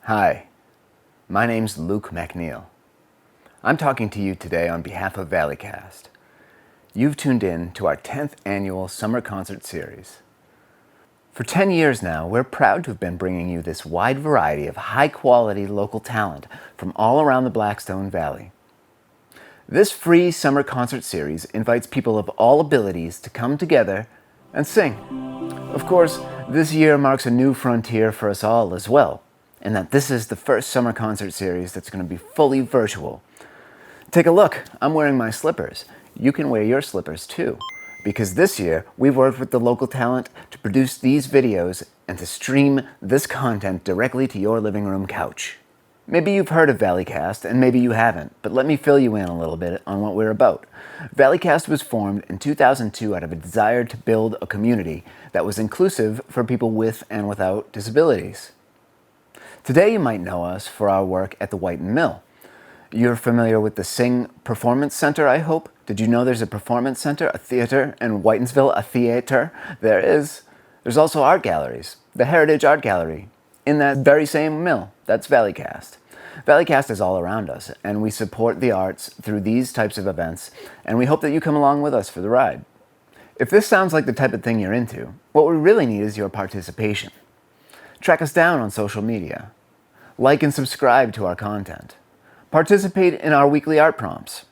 Hi, my name's Luke McNeil. I'm talking to you today on behalf of ValleyCAST. You've tuned in to our 10th annual summer concert series. For 10 years now, we're proud to have been bringing you this wide variety of high-quality local talent from all around the Blackstone Valley. This free summer concert series invites people of all abilities to come together and sing. Of course, this year marks a new frontier for us all as well, and that this is the first summer concert series that's going to be fully virtual. Take a look, I'm wearing my slippers. You can wear your slippers too, because this year we've worked with the local talent to produce these videos and to stream this content directly to your living room couch. Maybe you've heard of ValleyCAST and maybe you haven't, but let me fill you in a little bit on what we're about. ValleyCAST was formed in 2002 out of a desire to build a community that was inclusive for people with and without disabilities. Today you might know us for our work at the Whiten Mill. You're familiar with the Sing Performance Center, I hope? Did you know there's a performance center, a theater, and Whitensville, a theater? There is. There's also art galleries. The Heritage Art Gallery. In that very same mill, that's ValleyCAST. ValleyCAST is all around us, and we support the arts through these types of events, and we hope that you come along with us for the ride. If this sounds like the type of thing you're into, what we really need is your participation. Track us down on social media. Like and subscribe to our content. Participate in our weekly art prompts.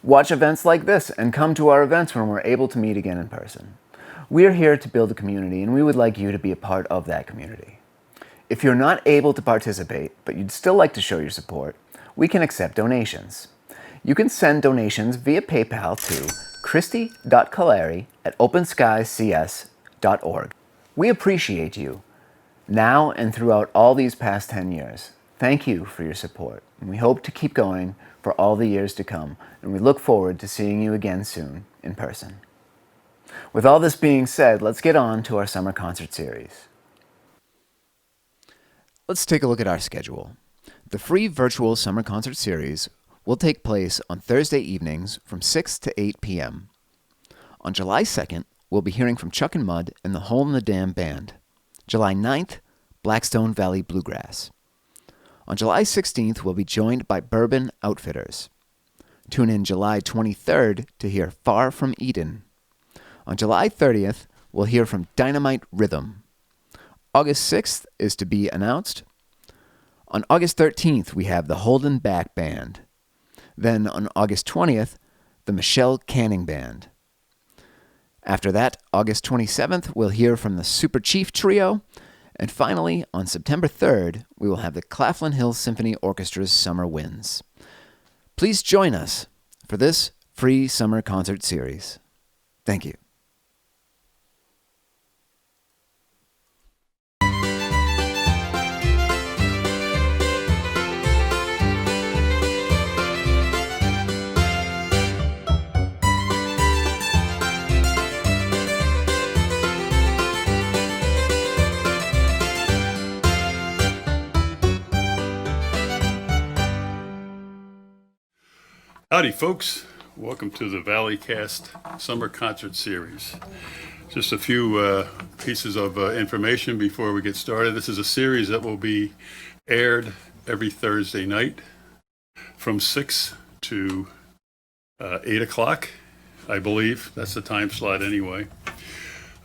Watch events like this and come to our events when we're able to meet again in person. We're here to build a community, and we would like you to be a part of that community. If you're not able to participate, but you'd still like to show your support, we can accept donations. You can send donations via PayPal to christy.colari@openskycs.org. We appreciate you, now and throughout all these past 10 years. Thank you for your support, and we hope to keep going for all the years to come, and we look forward to seeing you again soon in person. With all this being said, let's get on to our summer concert series. Let's take a look at our schedule. The free virtual summer concert series will take place on Thursday evenings from 6 to 8 p.m. On July 2nd, we'll be hearing from Chuck and Mud and the Hole in the Dam Band. July 9th, Blackstone Valley Bluegrass. On July 16th, we'll be joined by Bourbon Outfitters. Tune in July 23rd to hear Far From Eden. On July 30th, we'll hear from Dynamite Rhythm. August 6th is to be announced. On August 13th, we have the Holden Back Band. Then on August 20th, the Michelle Canning Band. After that, August 27th, we'll hear from the Super Chief Trio. And finally, on September 3rd, we will have the Claflin Hill Symphony Orchestra's Summer Winds. Please join us for this free summer concert series. Thank you. Howdy, folks. Welcome to the ValleyCAST Summer Concert Series. Just a few pieces of information before we get started. This is a series that will be aired every Thursday night from 6 to 8 o'clock, I believe. That's the time slot anyway.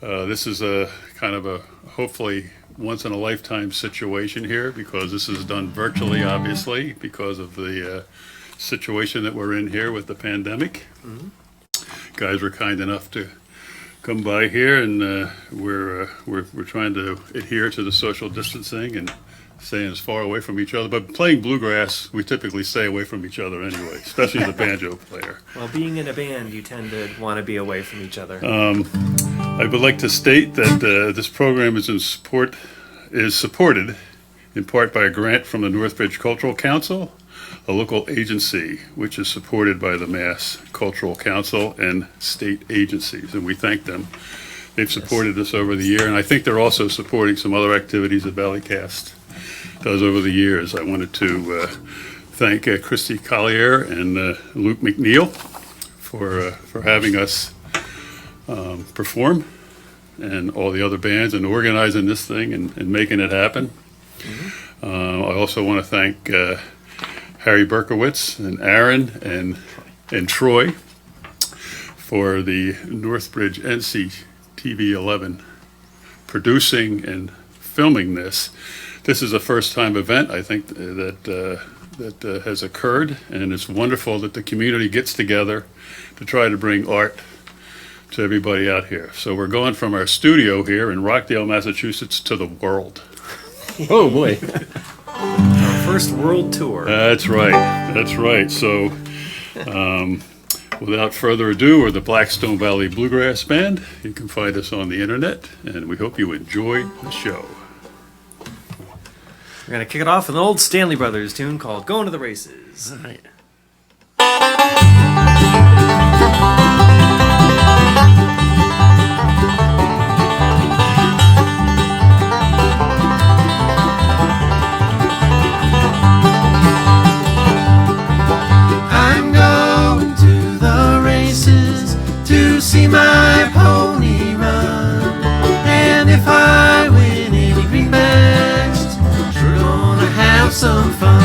This is a kind of a hopefully once-in-a-lifetime situation here because this is done virtually, obviously, because of the situation that we're in here with the pandemic. Mm-hmm. Guys were kind enough to come by here, and we're trying to adhere to the social distancing and staying as far away from each other. But playing bluegrass, we typically stay away from each other anyway, especially the banjo player. Well, being in a band, you tend to want to be away from each other. I would like to state that this program is supported in part by a grant from the Northbridge Cultural Council, a local agency which is supported by the Mass Cultural Council and state agencies, and we thank them. They've supported us over the year, and I think they're also supporting some other activities that ValleyCAST does over the years. I wanted to thank Christy Collier and Luke McNeil for having us perform, and all the other bands, and organizing this thing and making it happen. Mm-hmm. I also want to thank Harry Berkowitz and Aaron and Troy for the Northbridge NCTV 11 producing and filming this. This is a first-time event, I think, that has occurred, and it's wonderful that the community gets together to try to bring art to everybody out here. So we're going from our studio here in Rockdale, Massachusetts, to the world. Oh boy. Our first world tour. That's right. That's right. So, without further ado, we're the Blackstone Valley Bluegrass Band. You can find us on the internet, and we hope you enjoy the show. We're going to kick it off with an old Stanley Brothers tune called Going to the Races. All right. I'm going to the races to see my pony run, and if I win any greenbacks, we're gonna have some fun.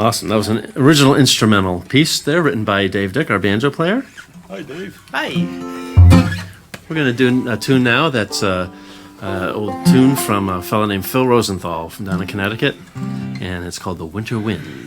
Awesome. That was an original instrumental piece there, written by Dave Dick, our banjo player. Hi, Dave. Hi. We're going to do a tune now that's an old tune from a fellow named Phil Rosenthal from down in Connecticut, and it's called The Winter Wind.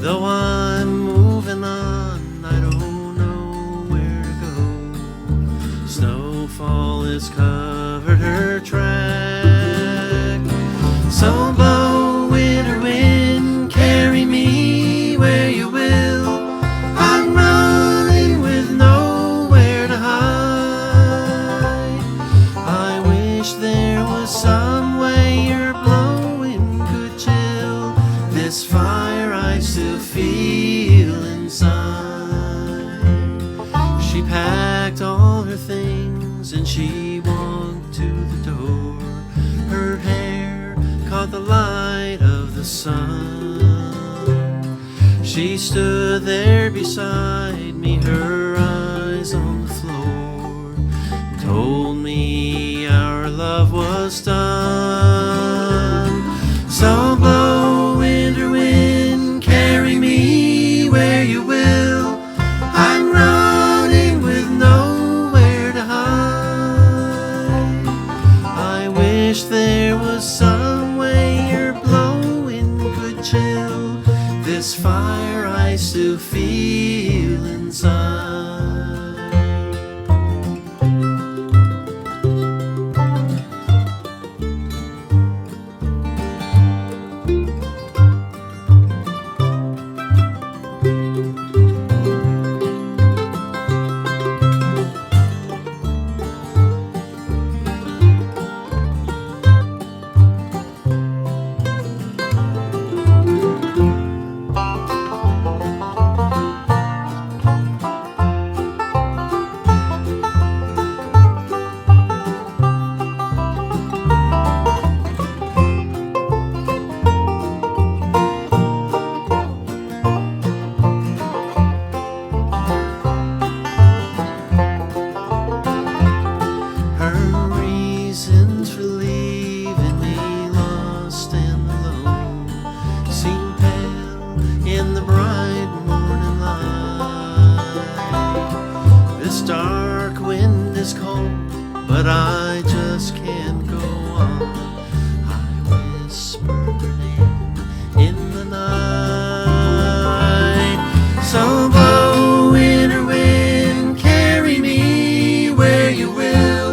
Though I'm moving on, I don't know where to go. Snowfall has covered her track. So blow, winter wind, carry me where you will. I'm running with nowhere to hide. I wish there was some way your blowing could chill this fire I still feel inside. She packed all her things and she walked to the door. Her hair caught the light of the sun. She stood there beside me, her eyes on the floor, and told me our love was done. So blow, winter wind, carry me where you will. I'm running with nowhere to hide. I wish there was some way your blowing could chill this fire I still feel inside. But I just can't go on. I whisper her name in the night. So blow, winter wind, carry me where you will.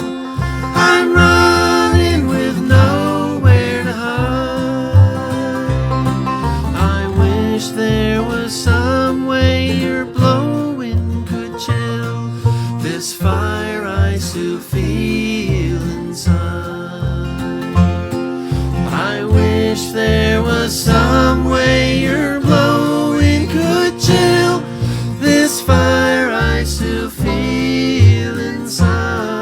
I'm running with nowhere to hide. I wish there was some way your blowing could chill this fire I still feel inside. I wish there was some way your blowing could chill this fire I still feel inside.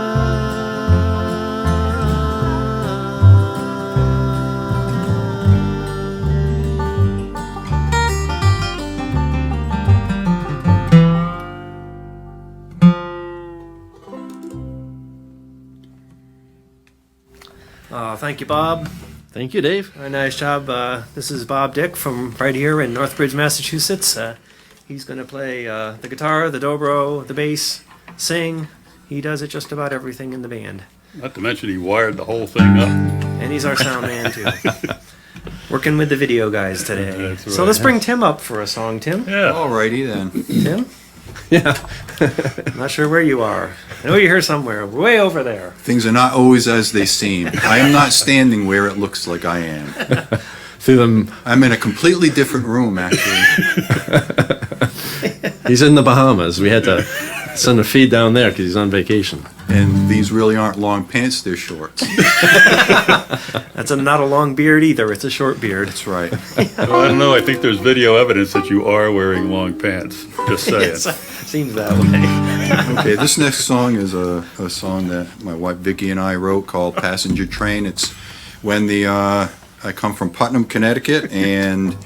Thank you, Bob. Thank you, Dave. Very nice job. This is Bob Dick from right here in Northbridge, Massachusetts. He's going to play the guitar, the dobro, the bass, sing. He does it just about everything in the band. Not to mention he wired the whole thing up. And he's our sound man, too. Working with the video guys today. That's right. So let's bring Tim up for a song, Tim. Yeah. Alrighty then. Tim? Yeah. Not sure where you are. I know you're here somewhere, way over there. Things are not always as they seem. I am not standing where it looks like I am. See them. I'm in a completely different room, actually. He's in the Bahamas. We had to send a feed down there because he's on vacation. And these really aren't long pants, they're shorts. That's not a long beard either. It's a short beard. That's right. Well, I don't know. I think there's video evidence that you are wearing long pants. Just saying. Seems that way. Okay, this next song is a song that my wife Vicki and I wrote called Passenger Train. It's when I come from Putnam, Connecticut, and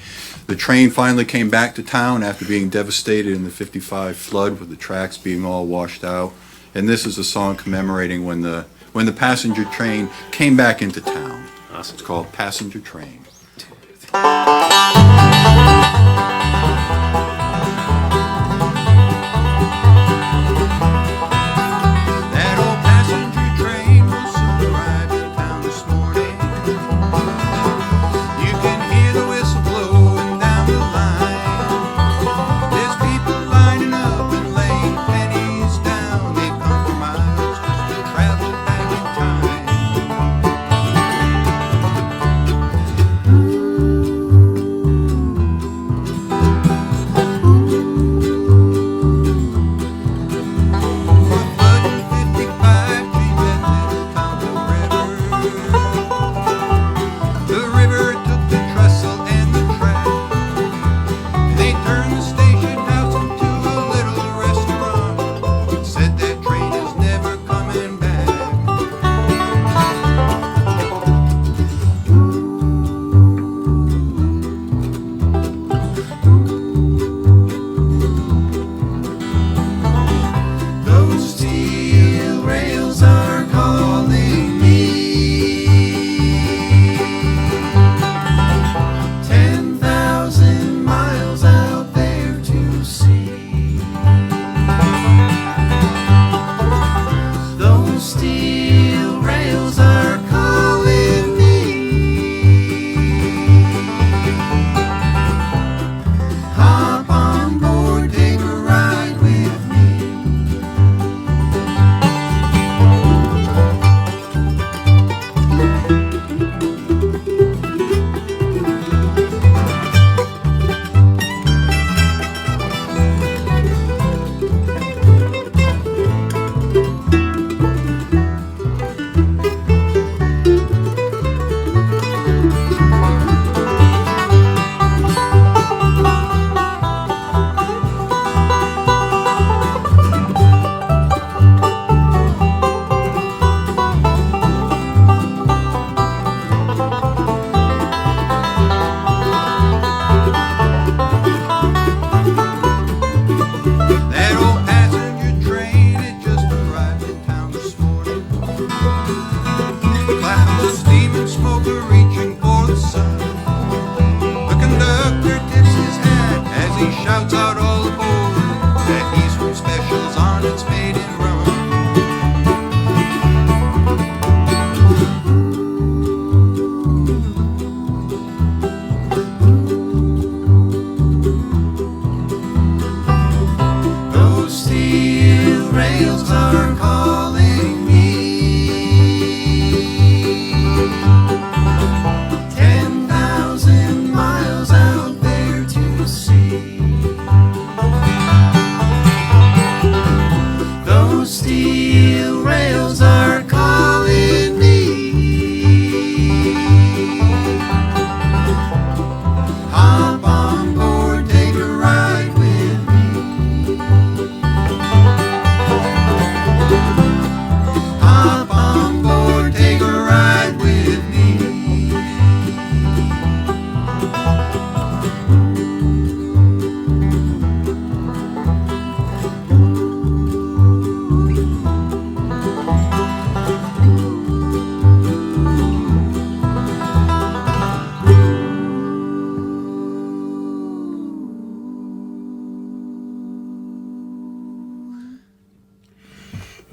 the train finally came back to town after being devastated in the '55 flood with the tracks being all washed out. And this is a song commemorating when the passenger train came back into town. Awesome. It's called Passenger Train. That old passenger train will soon arrive in town this morning. You can hear the whistle blowing down the line. There's people lining up and laying pennies down. They've come for miles just to travel back in time.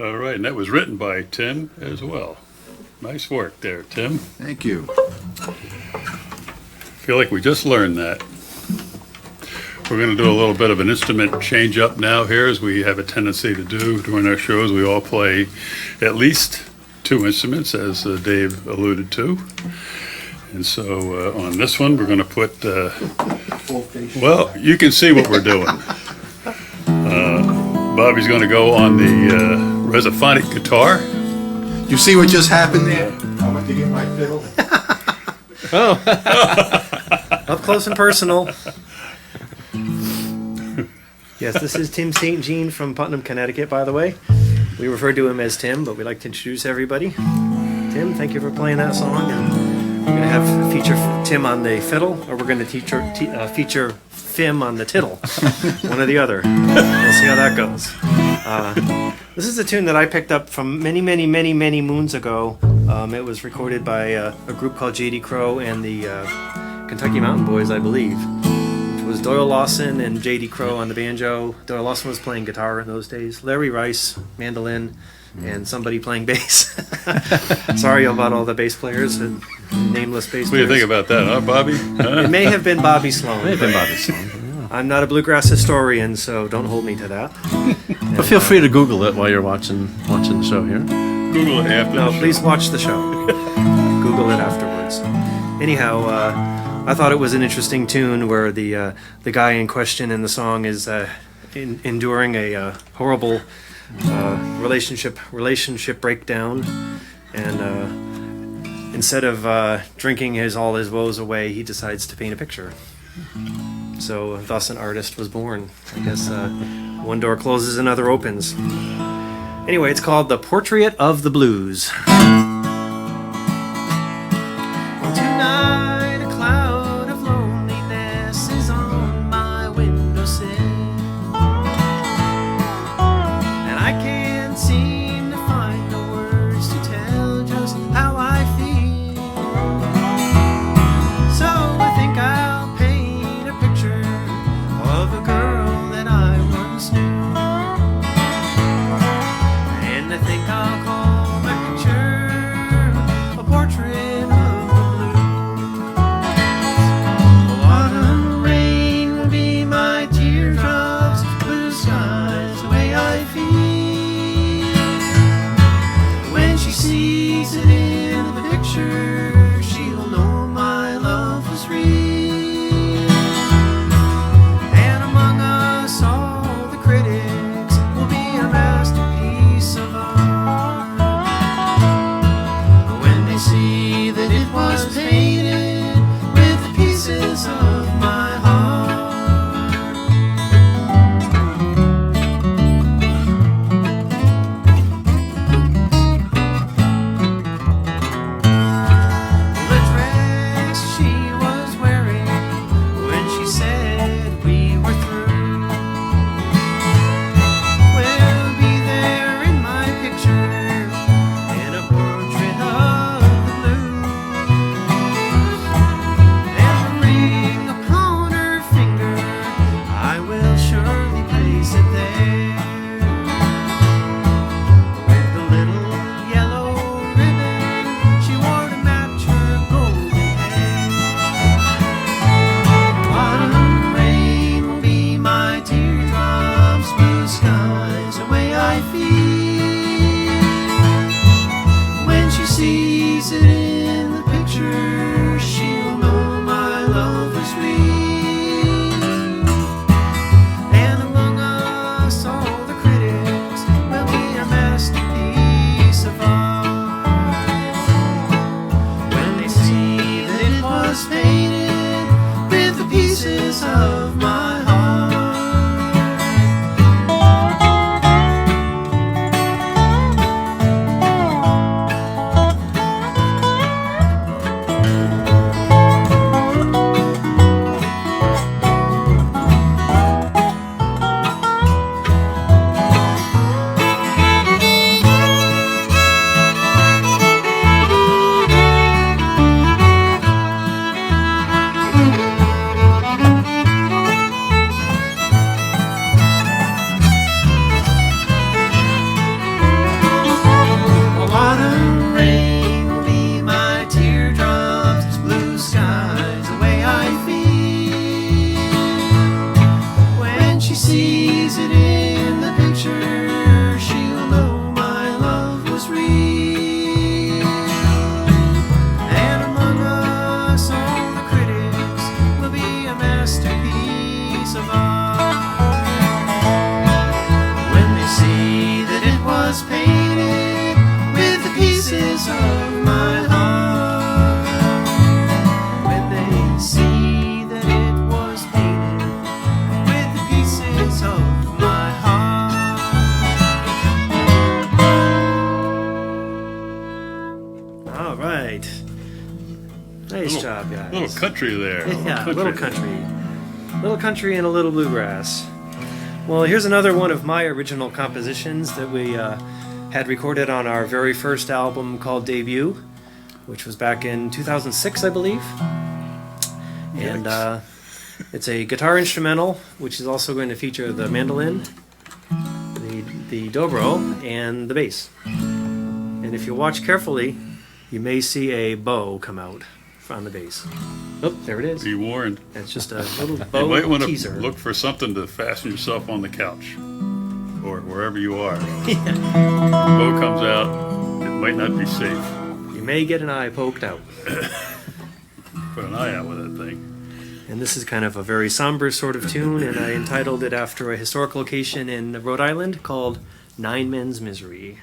All right, and that was written by Tim as well. Nice work there, Tim. Thank you. Feel like we just learned that. We're going to do a little bit of an instrument change up now here, as we have a tendency to do during our shows. We all play at least two instruments, as Dave alluded to. And so on this one, we're going to put, well, you can see what we're doing. Bobby's going to go on the resophonic guitar. You see what just happened there? I went to get my fiddle. Up close and personal. Yes, this is Tim St. Jean from Putnam, Connecticut, by the way. We refer to him as Tim, but we like to introduce everybody. Tim, thank you for playing that song. And we're going to have feature Tim on the fiddle, or we're going to feature Fim on the tiddle. One or the other. We'll see how that goes. This is a tune that I picked up from many, many, many, many moons ago. It was recorded by a group called J.D. Crowe and the Kentucky Mountain Boys, I believe. It was Doyle Lawson and J.D. Crowe on the banjo. Doyle Lawson was playing guitar in those days. Larry Rice, mandolin, and somebody playing bass. Sorry about all the bass players and nameless bass What do you players. think about that, huh, Bobby? Huh? It may have been Bobby Sloan. May have been Bobby Sloan. I'm not a bluegrass historian, so don't hold me to that. But feel free to Google it while you're watching the show here. Google it after No, the show. please watch the show. Google it afterwards. Anyhow, I thought it was an interesting tune where the guy in question in the song is enduring a horrible relationship breakdown, and instead of drinking all his woes away, he decides to paint a picture. So thus an artist was born. I guess one door closes, another opens. Anyway, it's called The Portrait of the Blues. Tonight a cloud of loneliness is on my windowsill, and I can't seem to find the words to tell just how I feel. So I think I'll paint a picture of a girl that I once knew, and I think I'll call my picture little country there. Yeah, a little country. Little country and a little bluegrass. Well, here's another one of my original compositions that we had recorded on our very first album called Debut, which was back in 2006, I believe. And it's a guitar instrumental, which is also going to feature the mandolin, the dobro, and the bass. And if you watch carefully, you may see a bow come out on the bass. Oh, there it is. Be warned. It's just a little You bow might want to teaser. look for something to fasten yourself on the couch or wherever you are. Bow comes out, it might not be safe. You may get an eye poked out. Put an eye out with that thing. And this is kind of a very somber sort of tune, and I entitled it after a historic location in Rhode Island called Nine Men's Misery.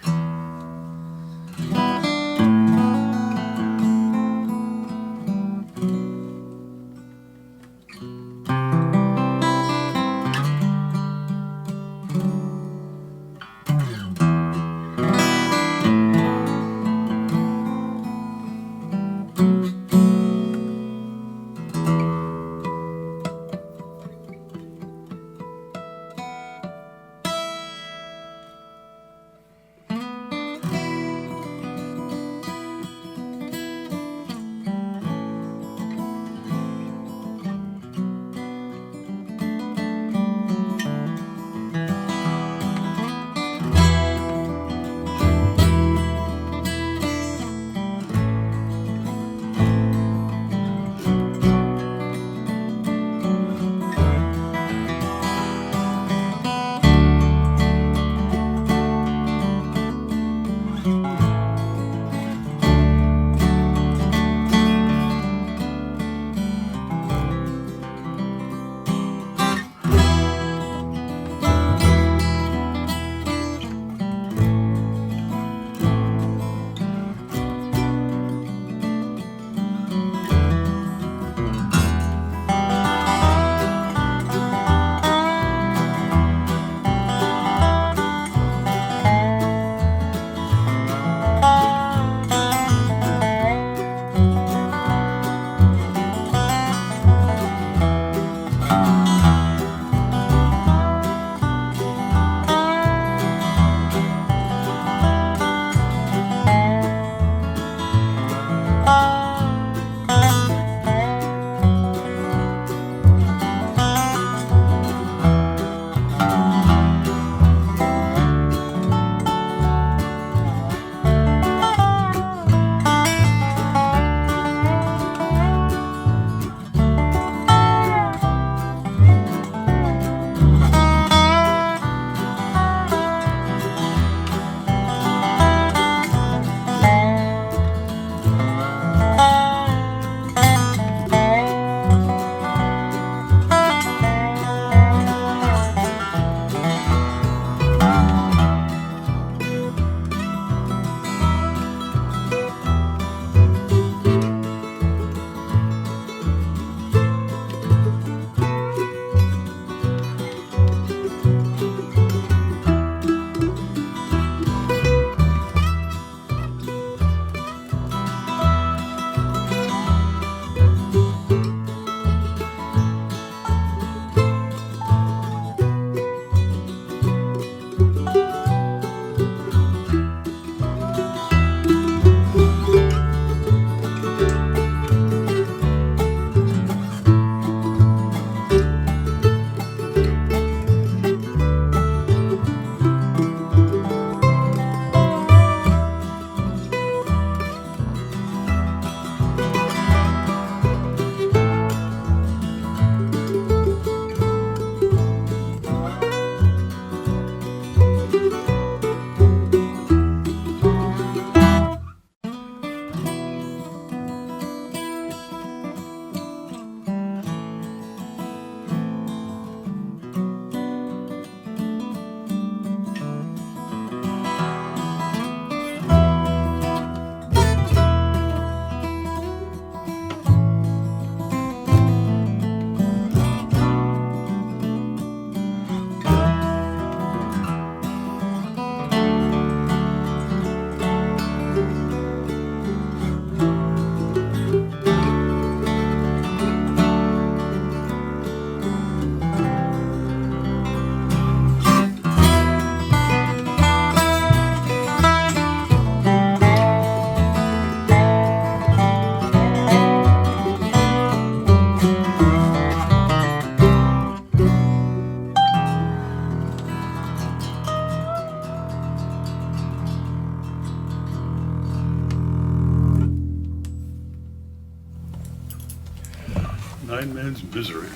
Blind Man's Misery.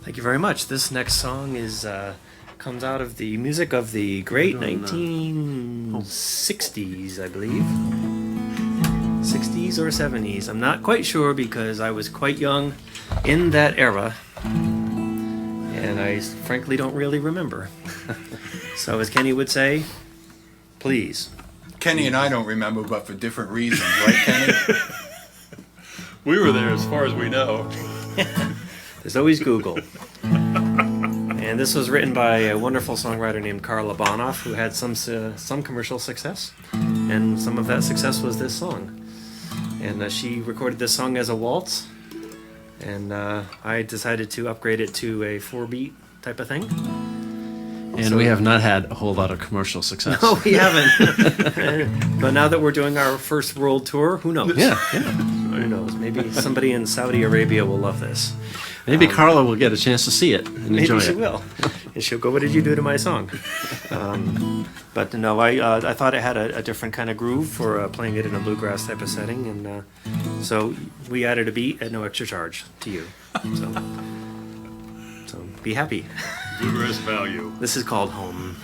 Thank you very much. This next song is comes out of the music of the great 1960s, I believe. 60s or 70s. I'm not quite sure because I was quite young in that era. And I frankly don't really remember. So as Kenny would say, please. Kenny and I don't remember, but for different reasons, right, Kenny? We were there as far as we know. There's always Google. And this was written by a wonderful songwriter named Carla Bonoff, who had some commercial success. And some of that success was this song. And she recorded this song as a waltz. And I decided to upgrade it to a 4-beat type of thing. And we have not had a whole lot of commercial success. No, we haven't. But now that we're doing our first world tour, who knows? Yeah. Who knows? Maybe somebody in Saudi Arabia will love this. Maybe Carla will get a chance to see it and enjoy Maybe she it. will. And she'll go, "What did you do to my song?" But no, I thought it had a different kind of groove for playing it in a bluegrass type of setting. And so we added a beat at no extra charge to you. So be happy. Bluegrass value. This is called Home.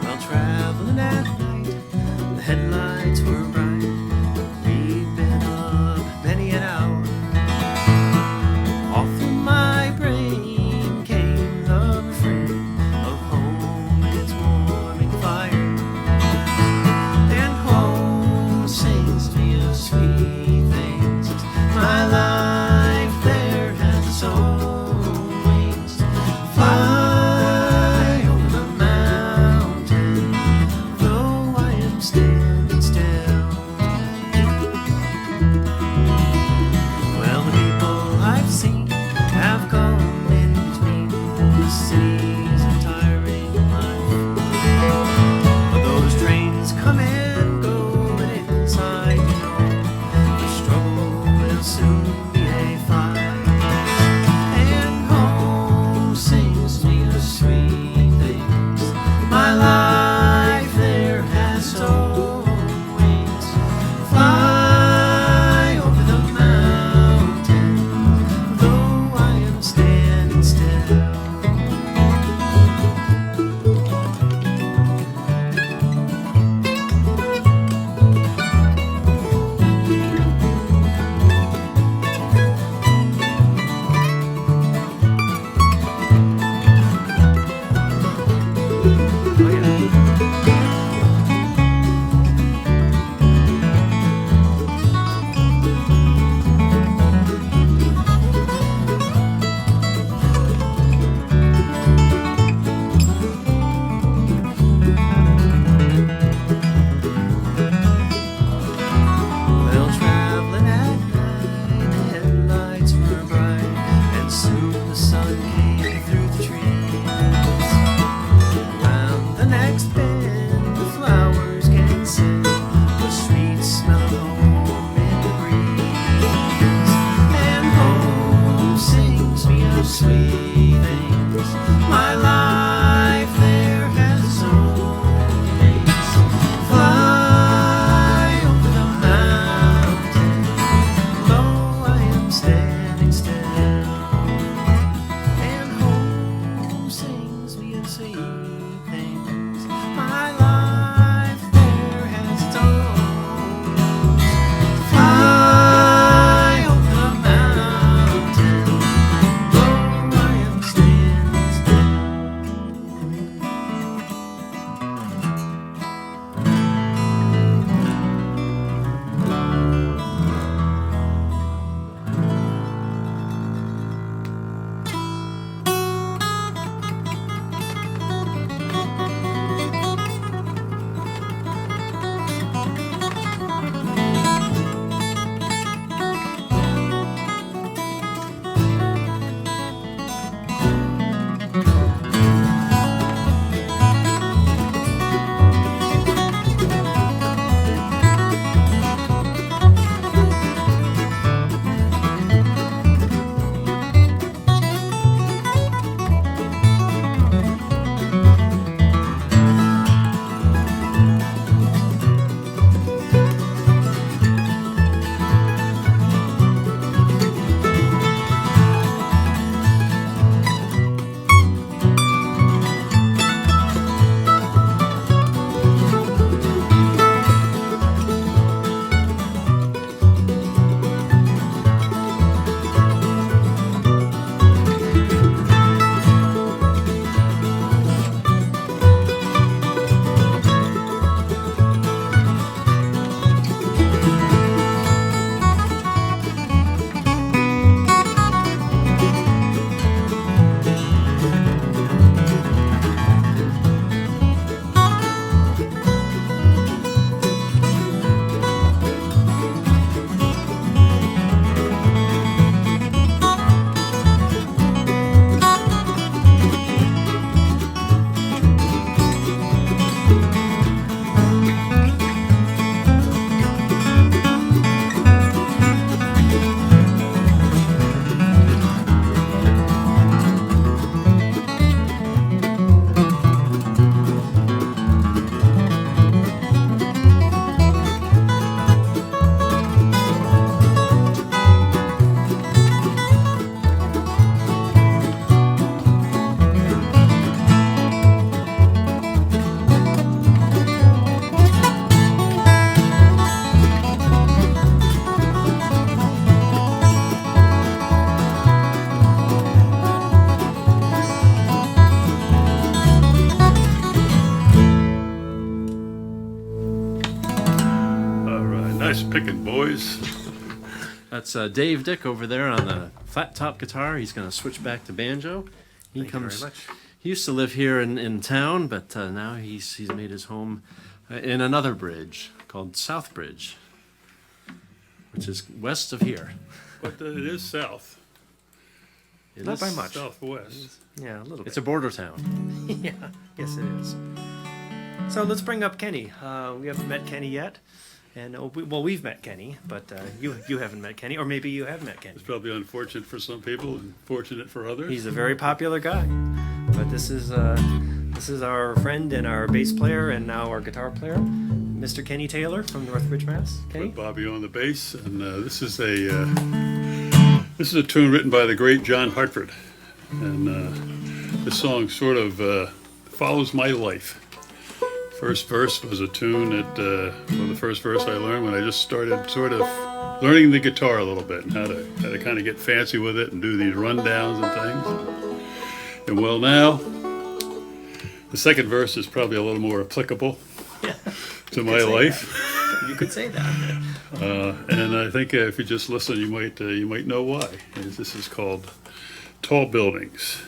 Well, traveling at night, the headlights were bright. We'd been up many an hour. All through my brain came the refrain of home and its warming fire. And home sings to me of sweet things. My life there has its own wings. Fly over the mountain, though I am standing still. Well, the people I've seen have come in between the cities of tiring life. But those trains come and go, and inside you know the struggle will soon be a fight. And home sings me of sweet things. My life there has its own wings. Fly over the mountain, though I am standing still. Oh, yeah. Well, traveling at night, the headlights were bright, and soon the sun came through the trees. Around the next bend, the flowers can send the sweet smell of home in the breeze. And home sings me of sweet things. My life there has its own wings. Fly over the mountain, though I am standing still. And home sings me of sweet things. My life there has its own wings. Fly over the mountain, though I am standing still. rice picking boys. That's Dave Dick over there on the flat top guitar. He's going to switch back to banjo. He Thank you very much. He used to live here in town, but now he's made his home in another bridge called South Bridge, which is west of here. But it is south. It Not is- by much. Southwest. Yeah, a little bit. It's a border town. Yeah, yes it is. So let's bring up Kenny. We haven't met Kenny yet. And we've met Kenny, but you haven't met Kenny, or maybe you have met Kenny. It's probably unfortunate for some people and fortunate for others. He's a very popular guy. But this is our friend and our bass player and now our guitar player, Mr. Kenny Taylor from Northbridge, Mass. Kenny? With Bobby on the bass, and this is a tune written by the great John Hartford, and this song sort of follows my life. First verse was a tune that, the first verse I learned when I just started sort of learning the guitar a little bit and how to kind of get fancy with it and do these rundowns and things. And well, now the second verse is probably a little more applicable to my life. You could say that. And I think if you just listen, you might know why. This is called Tall Buildings.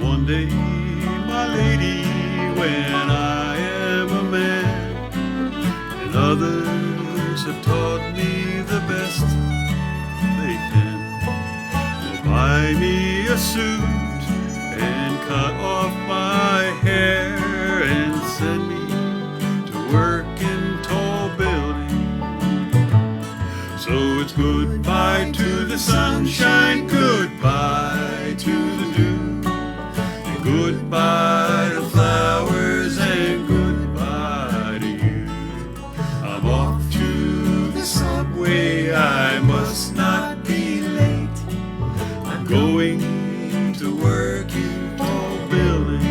One day, my lady, when I am a man, and others have taught me the best they can, will buy me a suit and cut off my hair and send me to work in tall buildings. So it's goodbye to the sunshine, goodbye to the dew. Goodbye to flowers and goodbye to you. I'm off to the subway, I must not be late. I'm going to work in tall buildings.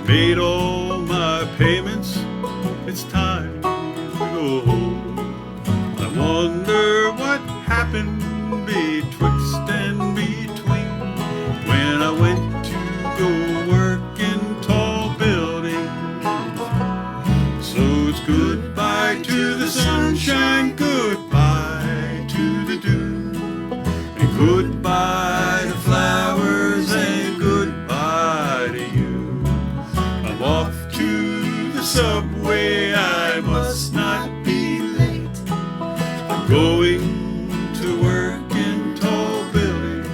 Made all my payments, it's time to go home. I wonder what happened betwixt and between when I went to go work in tall buildings. So it's goodbye to the sunshine, goodbye to the dew, and goodbye to flowers and goodbye to you. I'm off to the subway, I must not be late. I'm going to work in tall buildings.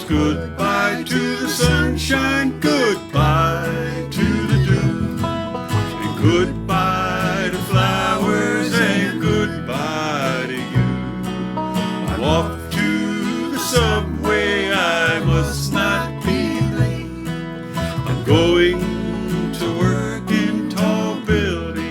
Goodbye to the sunshine, goodbye to the dew, and goodbye to flowers and goodbye to you. I'm off to the subway, I must not be late. I'm going to work in tall buildings.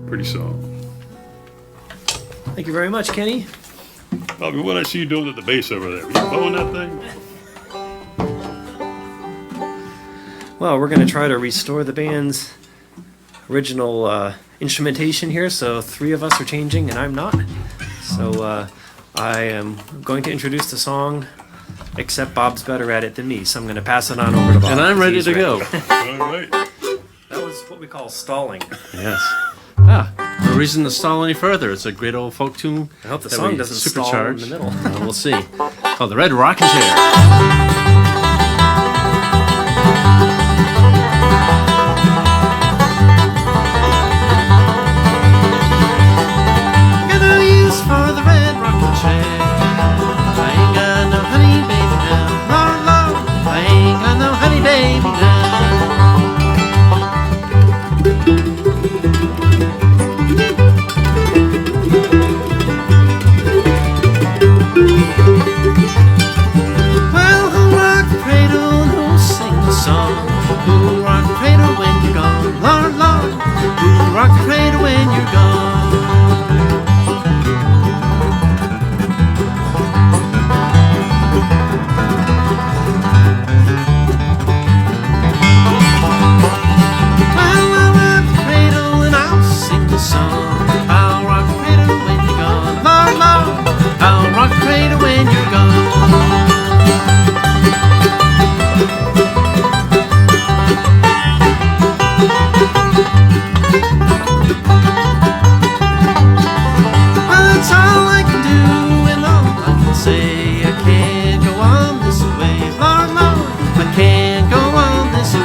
Pretty song. Thank you very much, Kenny. Bobby, what I see you doing at the bass over there? You blowing that thing? Well, we're going to try to restore the band's original instrumentation here. So 3 of us are changing, and I'm not. So I am going to introduce the song, except Bob's better at it than me. So I'm going to pass it on over to Bob. And I'm ready He's to go. All right. That was what we call stalling. Yes. No reason to stall any further. It's a great old folk tune. I hope the that song we doesn't stall in the supercharge. middle. We'll see. Called The Red Rocking Chair. Got no use for the red rocking chair. I ain't got no honey baby now. Lord, Lord, I ain't got no honey baby now. Well, who'll rock the cradle and who'll sing the song? Who'll rock the cradle when you're gone? Lord, Lord, who'll rock the cradle when you're gone? Well, I'll rock the cradle and I'll sing the song. I'll rock the cradle when you're gone. Lord, Lord, I'll rock the cradle when you're gone. Well, that's all I can do and all I can say. I can't go on this way. Lord, Lord, I can't go on this way.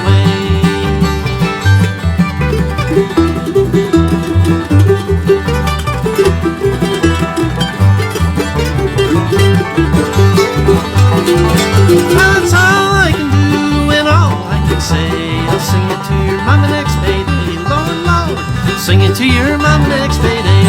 Well, that's all I can do and all I can say. I'll sing it to your mama next payday. Lord, Lord, sing it to your mama next payday.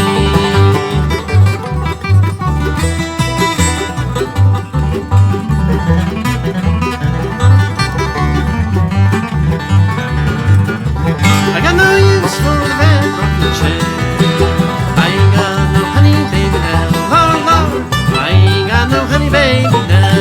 I got no use for the red rocking chair. I ain't got no honey baby now. Lord, Lord, I ain't got no honey baby now.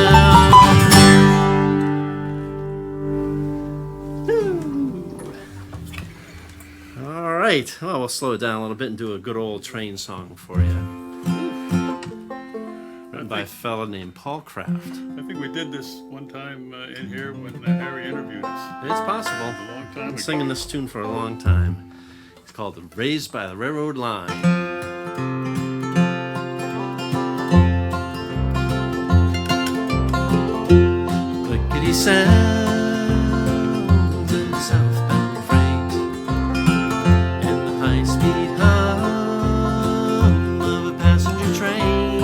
All right. Well, we'll slow it down a little bit and do a good old train song for you. Written by a fella named Paul Kraft. I think we did this one time in here when Harry interviewed us It's possible. a long time Been ago. singing this tune for a long time. It's called Raised by the Railroad Line. Clickety sounds of southbound freight and the high-speed hum of a passenger train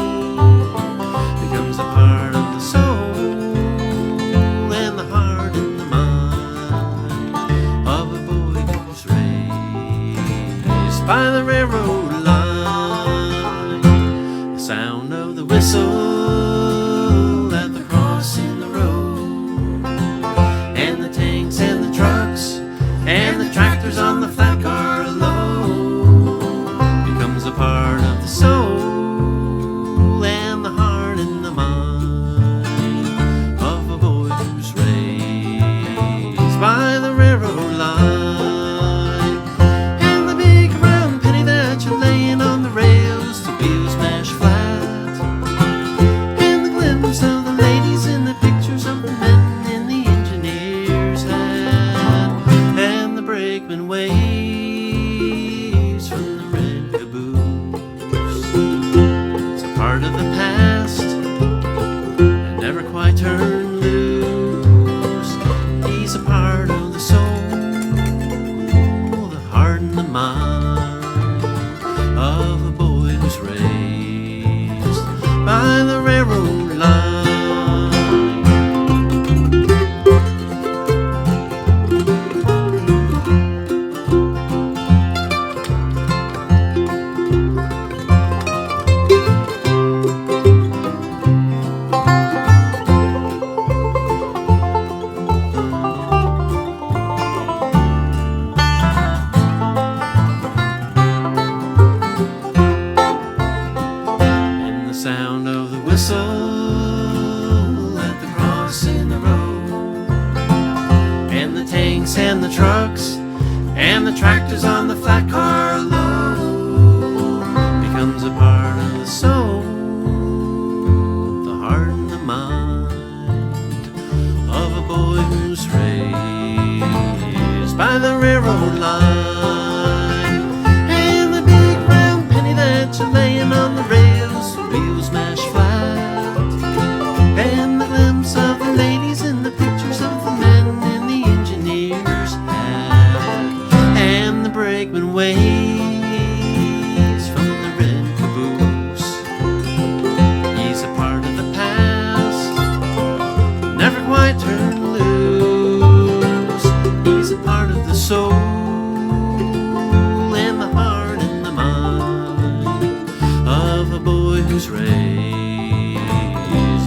becomes a part of the soul and the heart and the mind of a boy who's raised by the railroad line. The sound of the whistle at the crossing the road, and the tanks and the trucks and the tractors on the flat car load becomes a part of the soul and the heart and the mind of a boy who's raised by the railroad line. And the big round penny that you're laying on the rails, the wheels smash flat, and the glimpse of the ladies in the pictures of the men in the engineer's hat, and the brakeman waves from the red caboose. It's a part of the past and never quite turned loose. He's a part of the soul, the heart and the mind of a boy who's raised by the railroad line. And the sound of the whistle at the crossing the road, and the tank trucks and the tractors on the flat car load becomes a part of the soul, the heart and the mind of a boy who's raised by the railroad line. And the big round penny that you're laying on the rails, the wheels smash flat, and the glimpse of the ladies in the pictures of the men in the engineer's hat, and the brakeman waves from the red caboose. He's a part of the past, never quite turned loose. He's a part of the soul and the heart and the mind of a boy who's raised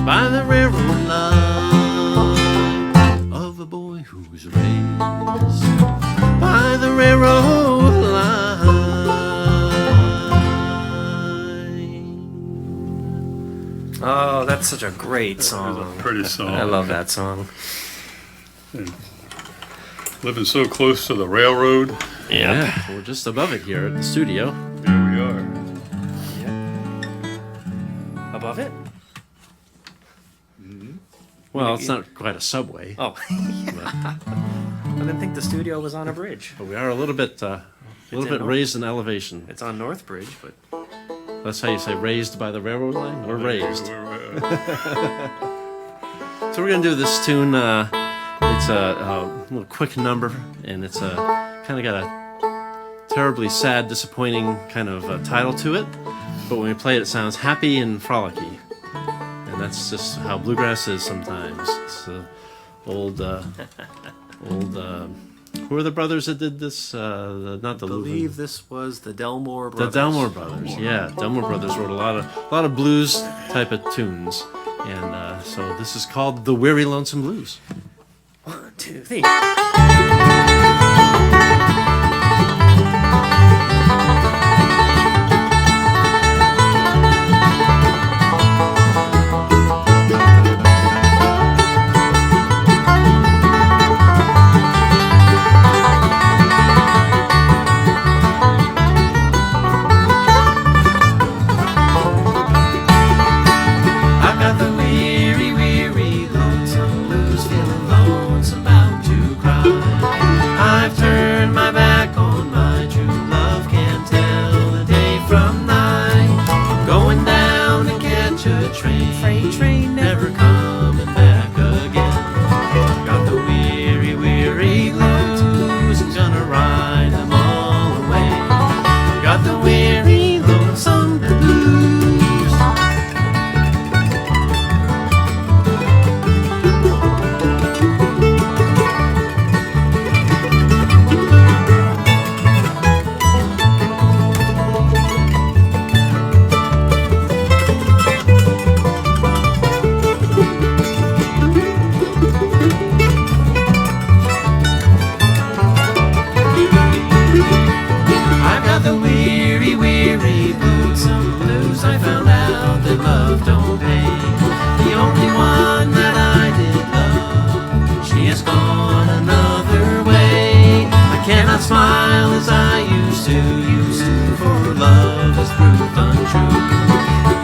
by the railroad line, of a boy who's raised by the railroad line. Oh, that's such a great It's a song. pretty song. I love that song. Living so close to the railroad. Yeah, we're just above it here at the studio. Here we are. Above it? Well, it's not quite a subway, Oh. I didn't think the studio was on a bridge. but we are a little bit in North- raised in elevation. It's on Northbridge, but That's how you say raised by the railroad line, or raised. So we're gonna do this tune. It's a little quick number, and it's kind of got a terribly sad, disappointing kind of title to it. But when we play it, it sounds happy and frolicky, and that's just how bluegrass is sometimes. It's old. Who are the brothers that did this? Not the I believe Louvin. this was the Delmore The brothers. Delmore brothers, yeah. Delmore brothers wrote a lot of blues type of tunes, and so this is called the Weary Lonesome Blues. 1, 2, 3. I've got the weary, weary, lonesome blues, feeling lonesome, about to cry. I've turned my back on my true love, can't tell the day from night. Going down to catch a train, freight train never coming back again. Got the weary, weary blues, I'm gonna ride them all away. Got the weary, lonesome blues. I got the weary, weary lonesome blues. I found out that love don't pay. The only one that I did love, she has gone another way. I cannot smile as I used to, for love has proved untrue.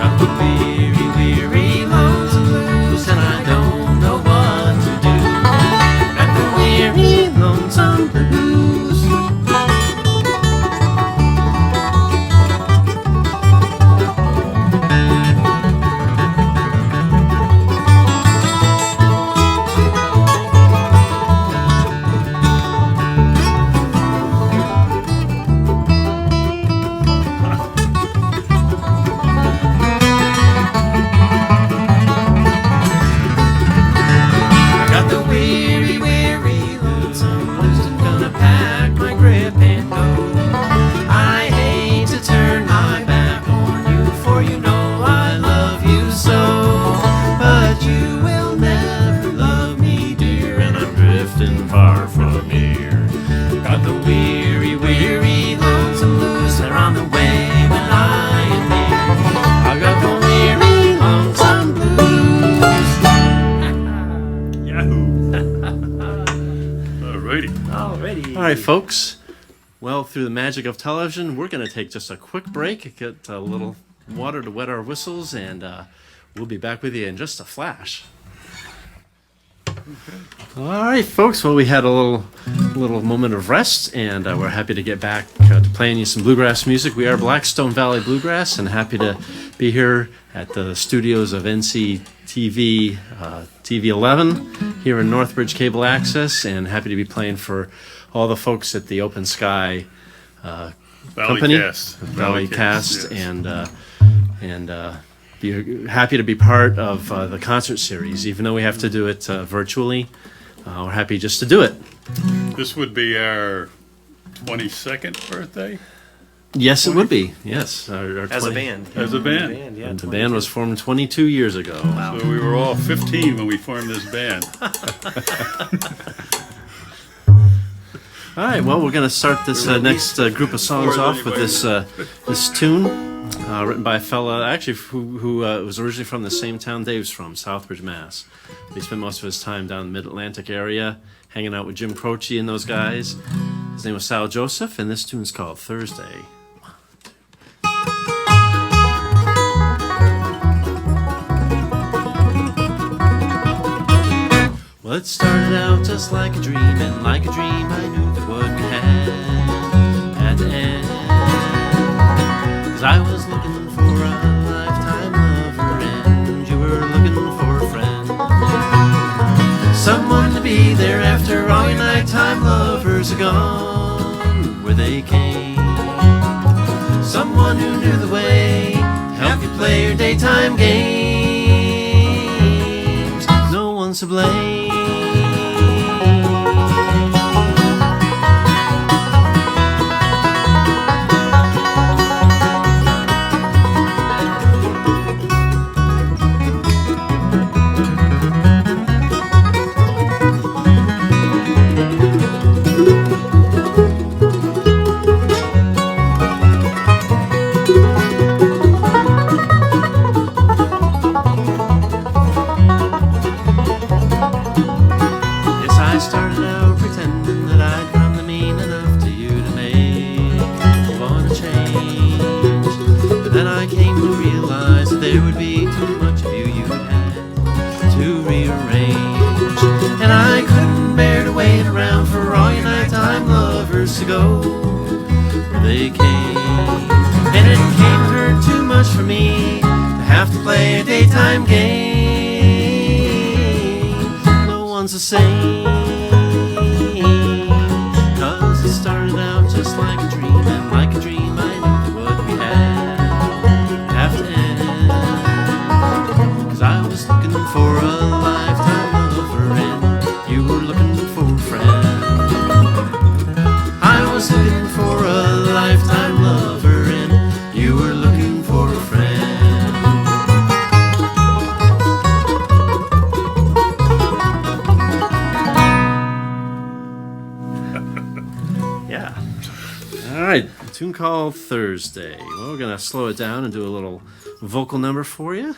Got the weary, weary lonesome blues, and I don't know what to do. Got the weary, lonesome blues. All right, folks. Well, through the magic of television, we're going to take just a quick break, get a little water to wet our whistles, and we'll be back with you in just a flash. All right, folks. Well, we had a little moment of rest, and we're happy to get back to playing you some bluegrass music. We are Blackstone Valley Bluegrass, and happy to be here at the studios of NCTV TV 11 here in Northbridge Cable Access, and happy to be playing for all the folks at the Open Sky company, ValleyCAST, yes. and be happy to be part of the concert series, even though we have to do it virtually. We're happy just to do it. This would be our 22nd birthday? Yes, it would be. Yes, our As a band. As a band. Yeah, The band was formed 22 years ago. So we were all 15 when we formed this band. All right, well, we're going to start this next group of songs off with this tune written by a fella actually who was originally from the same town Dave's from, Southbridge, Mass. He spent most of his time down in the Mid-Atlantic area, hanging out with Jim Croce and those guys. His name was Sal Joseph, and this tune's called Thursday. Well, it started out just like a dream, and like a dream I knew that what we had to end. 'Cause I was looking for a lifetime lover, and you were looking for a friend. Someone to be there after all your nighttime lovers are gone, where they came. Someone who knew the way, help you play your daytime games. No one's to blame. To go where they came, and it came to hurt too much for me to have to play a daytime game. No one's the same, 'cause it started out just like a dream, and like a dream I knew what we had have to end. 'Cause I was looking for a lifetime lover, and you were looking for a friend. I was looking for a lifetime lover, and you were looking for a friend. Yeah. All right, a tune called Thursday. Well, we're going to slow it down and do a little vocal number for you.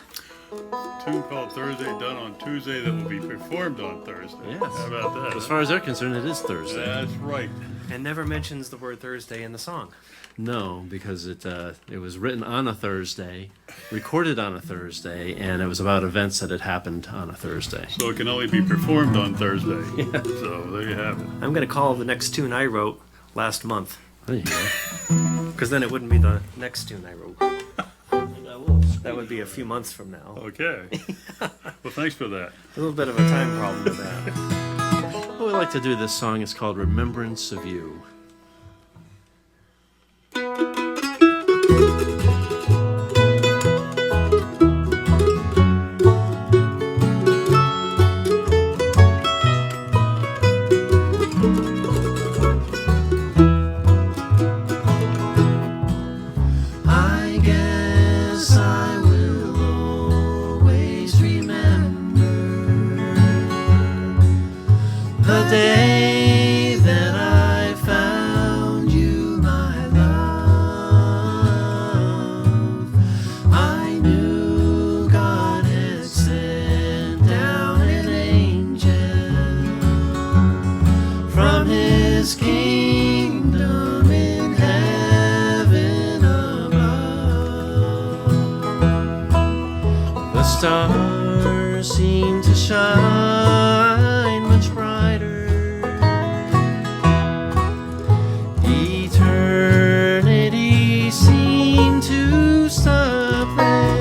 Tune called Thursday, done on Tuesday, that will be performed on Thursday. Yes. How about that? As far as they're concerned, it is Thursday. That's right. And never mentions the word Thursday in the song. No, because it was written on a Thursday, recorded on a Thursday, and it was about events that had happened on a Thursday. So it can only be performed on Thursday. Yeah. So there you have it. I'm going to call the next tune I wrote last month, There you go. because then it wouldn't be the next tune I wrote. That would be a few months from now. Okay. Well, thanks for that. A little bit of a time problem with that. What we like to do this song is called Remembrance of You. The day that I found stars seem to shine much brighter. Eternity seemed to stop there.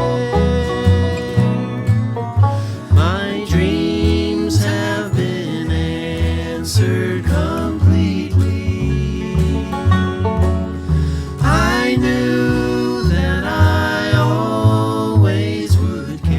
My dreams have been answered completely. I knew that I always would care.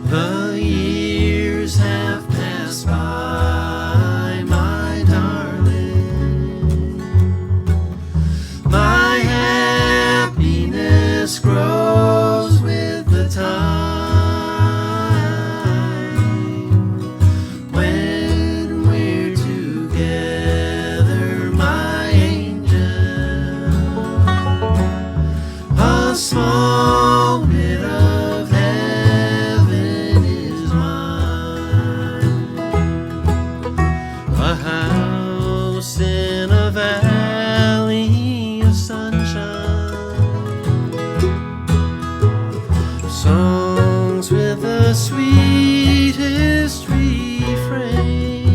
The years have passed by, my darling. My happiness grows with the time. When we're together, my angel, a small bit of heaven is mine. A house in a valley of sunshine. Songs with the sweetest refrain.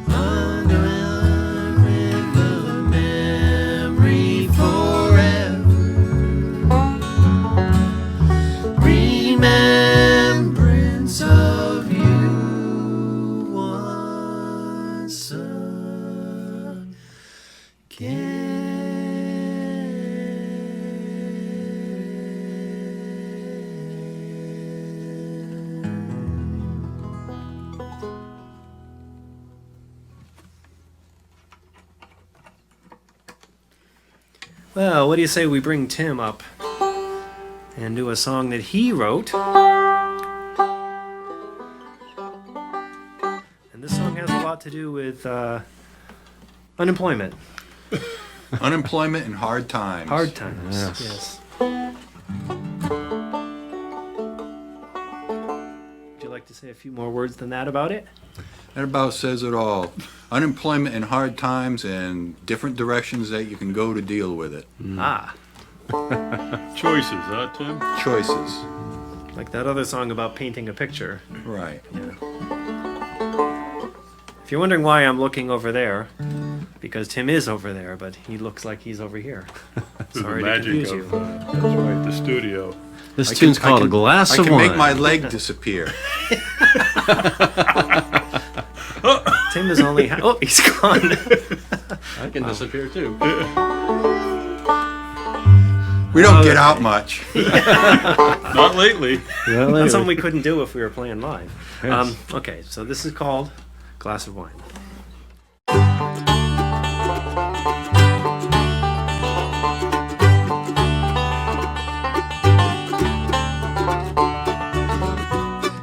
Under a river memory forever. Remembrance of you once Well, what do you say we bring Tim up and do a song that he wrote? And this song has a lot to do with unemployment. Unemployment and hard times. Hard times. Yes. Yes. Would you like to say a few more words than that about it? That about says it all. Unemployment and hard times and different directions that you can go to deal with it. Ah, Choices, huh, Tim? Choices. like that other song about painting a picture. Right. If you're wondering why I'm looking over there, because Tim is over there, but he looks like he's over here. Through the Sorry to magic confuse of, you. that's right, the studio. This I tune's can- I called can- A Glass I of can Wine. make my leg disappear. Tim is only. Oh, he's gone. I can disappear too. We don't get out much. Not lately. That's something we couldn't do if we were playing live. Okay, so this is called Glass of Wine.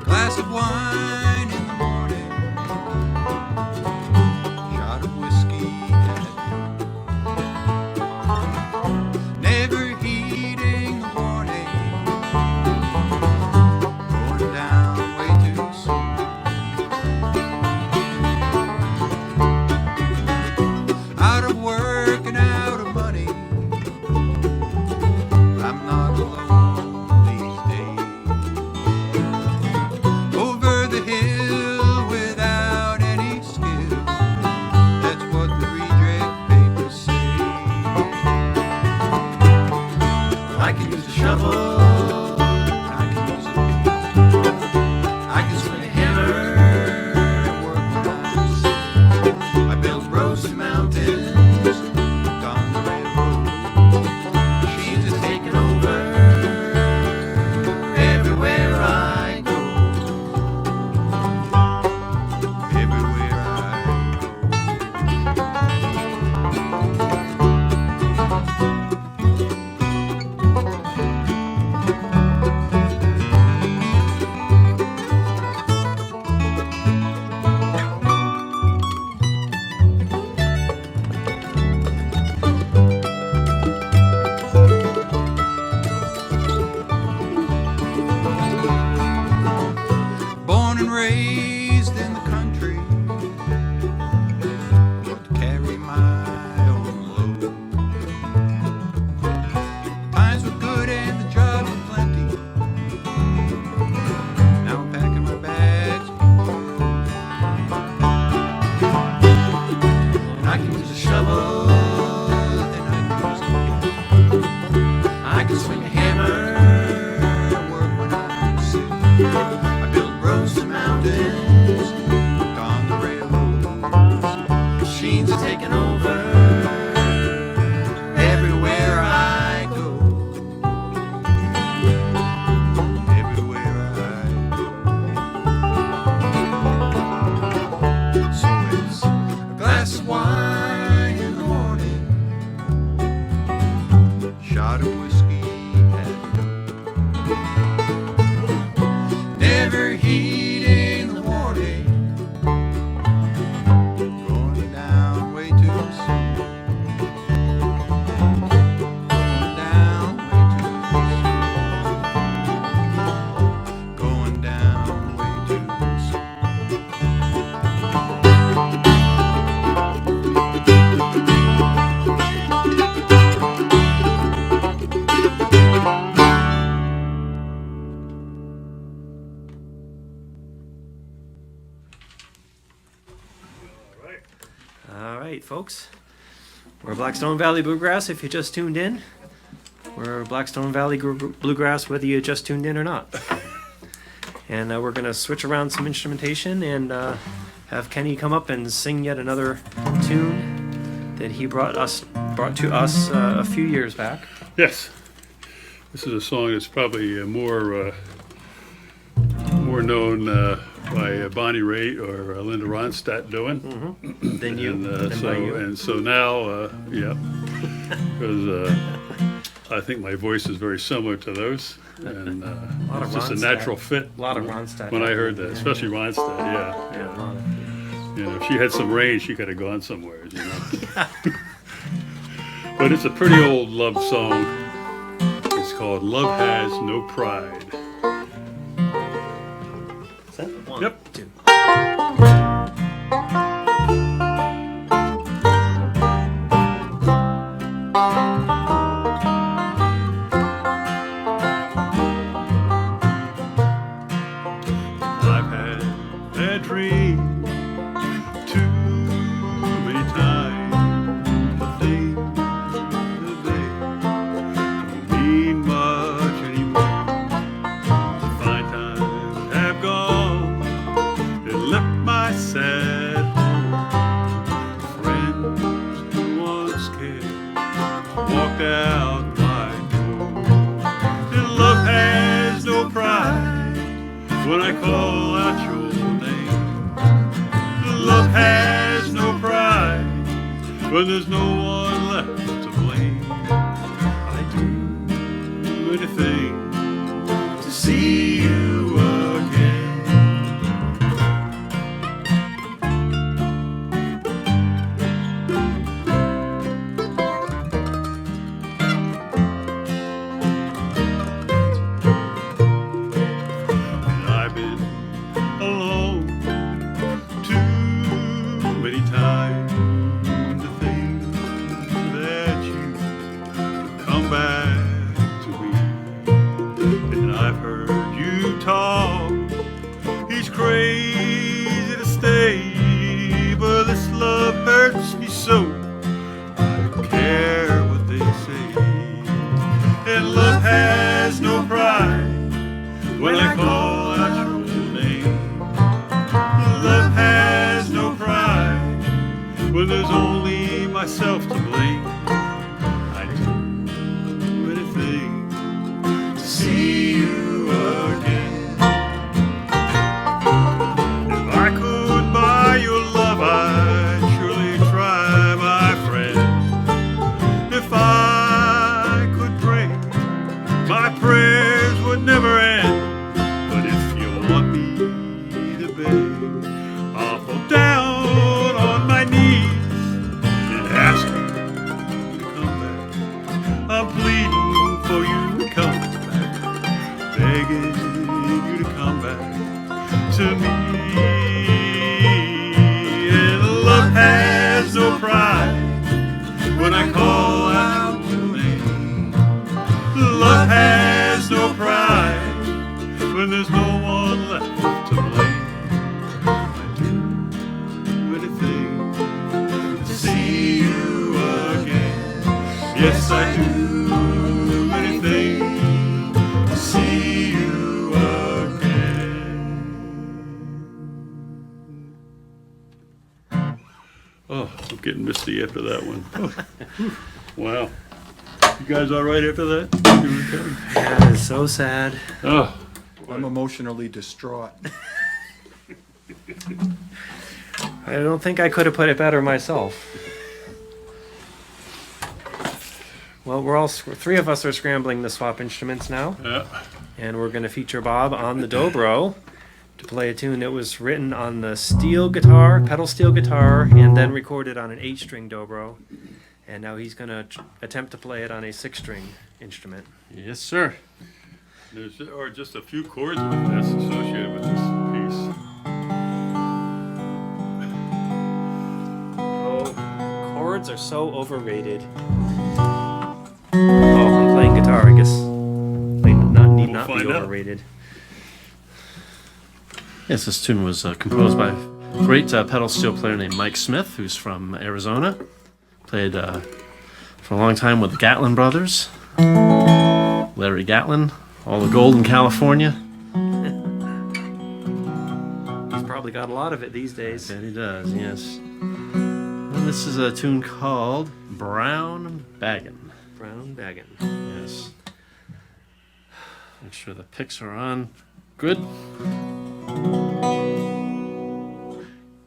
Glass of wine in the morning, shot of whiskey at noon. Never heeding the warning, going down way too soon. Out of work and out of money, I'm not alone these days. Over the hill without any skill, that's what the redirect papers say. I can use a shovel, I can use a pick, I can swing a hammer and work the knives. I built roads and mountains down the railroad. Machines are taking over everywhere I go. Everywhere I go. shovel and I can use a pick. I can swing a hammer and work when I sick. I built roads to mountains, worked on the railroads. Machines are taking over everywhere I go. Everywhere I go. So it's a glass of wine in the morning, shot of whiskey at noon. Never heeding the warning, going down way too soon. Going down way too soon. Going down way too soon. All right, folks. We're Blackstone Valley Bluegrass if you just tuned in. We're Blackstone Valley Bluegrass whether you just tuned in or not. And we're going to switch around some instrumentation and have Kenny come up and sing yet another tune that he brought to us a few years back. Yes. This is a song that's probably more known by Bonnie Raitt or Linda Ronstadt doing. Then you, And, by you. so now, yeah, because I think my voice is very similar to those, and lot of it's just a Ronstadt. natural fit. A lot of Ronstadt. When I heard that, especially Ronstadt, Yeah, yeah. a lot of- You know, if she had some range, she could have gone somewhere, you know. But it's a pretty old love song. It's called "Love Has No Pride." Is that one? Yep. Two. I've had that dream too many times. The things that they don't mean much anymore. The fine times have gone and left my sad home. Friends who once cared walked out my door. And love has no pride when I call out your name. Love has no pride when there's no one left to blame. I do anything to see you again. And I've been alone too many times to think that you come back to me. And I've heard you talk, he's crazy to stay, but this love hurts me so. I don't care what they say. And love has no pride when I call out your name. Love has no pride when there's only myself to blame. I do anything to see you again. If I could buy your love, I'd surely try, my friend. If I could pray, my prayers would never end. But if you want me to beg, I'll fall down on my knees and ask you to come back. I'm pleading for you to come back, begging you to come back to me. And love has no pride when I call out your name. Love has no pride when there's no one left to blame. I do anything to see you Yes, I do anything to see you again. Oh, I'm getting misty after that one. Wow. You guys all right after that? You okay? That is so sad. Oh, I'm emotionally distraught. I don't think I could have put it better myself. Well, three of us are scrambling to swap instruments now, yeah. and we're going to feature Bob on the dobro to play a tune that was written on the steel guitar, pedal steel guitar, and then recorded on an 8-string dobro. And now he's going to attempt to play it on a 6-string instrument. Yes, sir. There are just a few chords with this associated with this piece. Oh, chords are so overrated. Oh, I'm playing guitar. I guess they need not be find out. overrated. Yes, this tune was composed by a great pedal steel player named Mike Smith, who's from Arizona. Played for a long time with the Gatlin brothers. Larry Gatlin, all the gold in California. He's probably got a lot of it these days. And he does, yes. And this is a tune called Brown Baggin'. Brown baggin'. Yes. Make sure the picks are on. Good.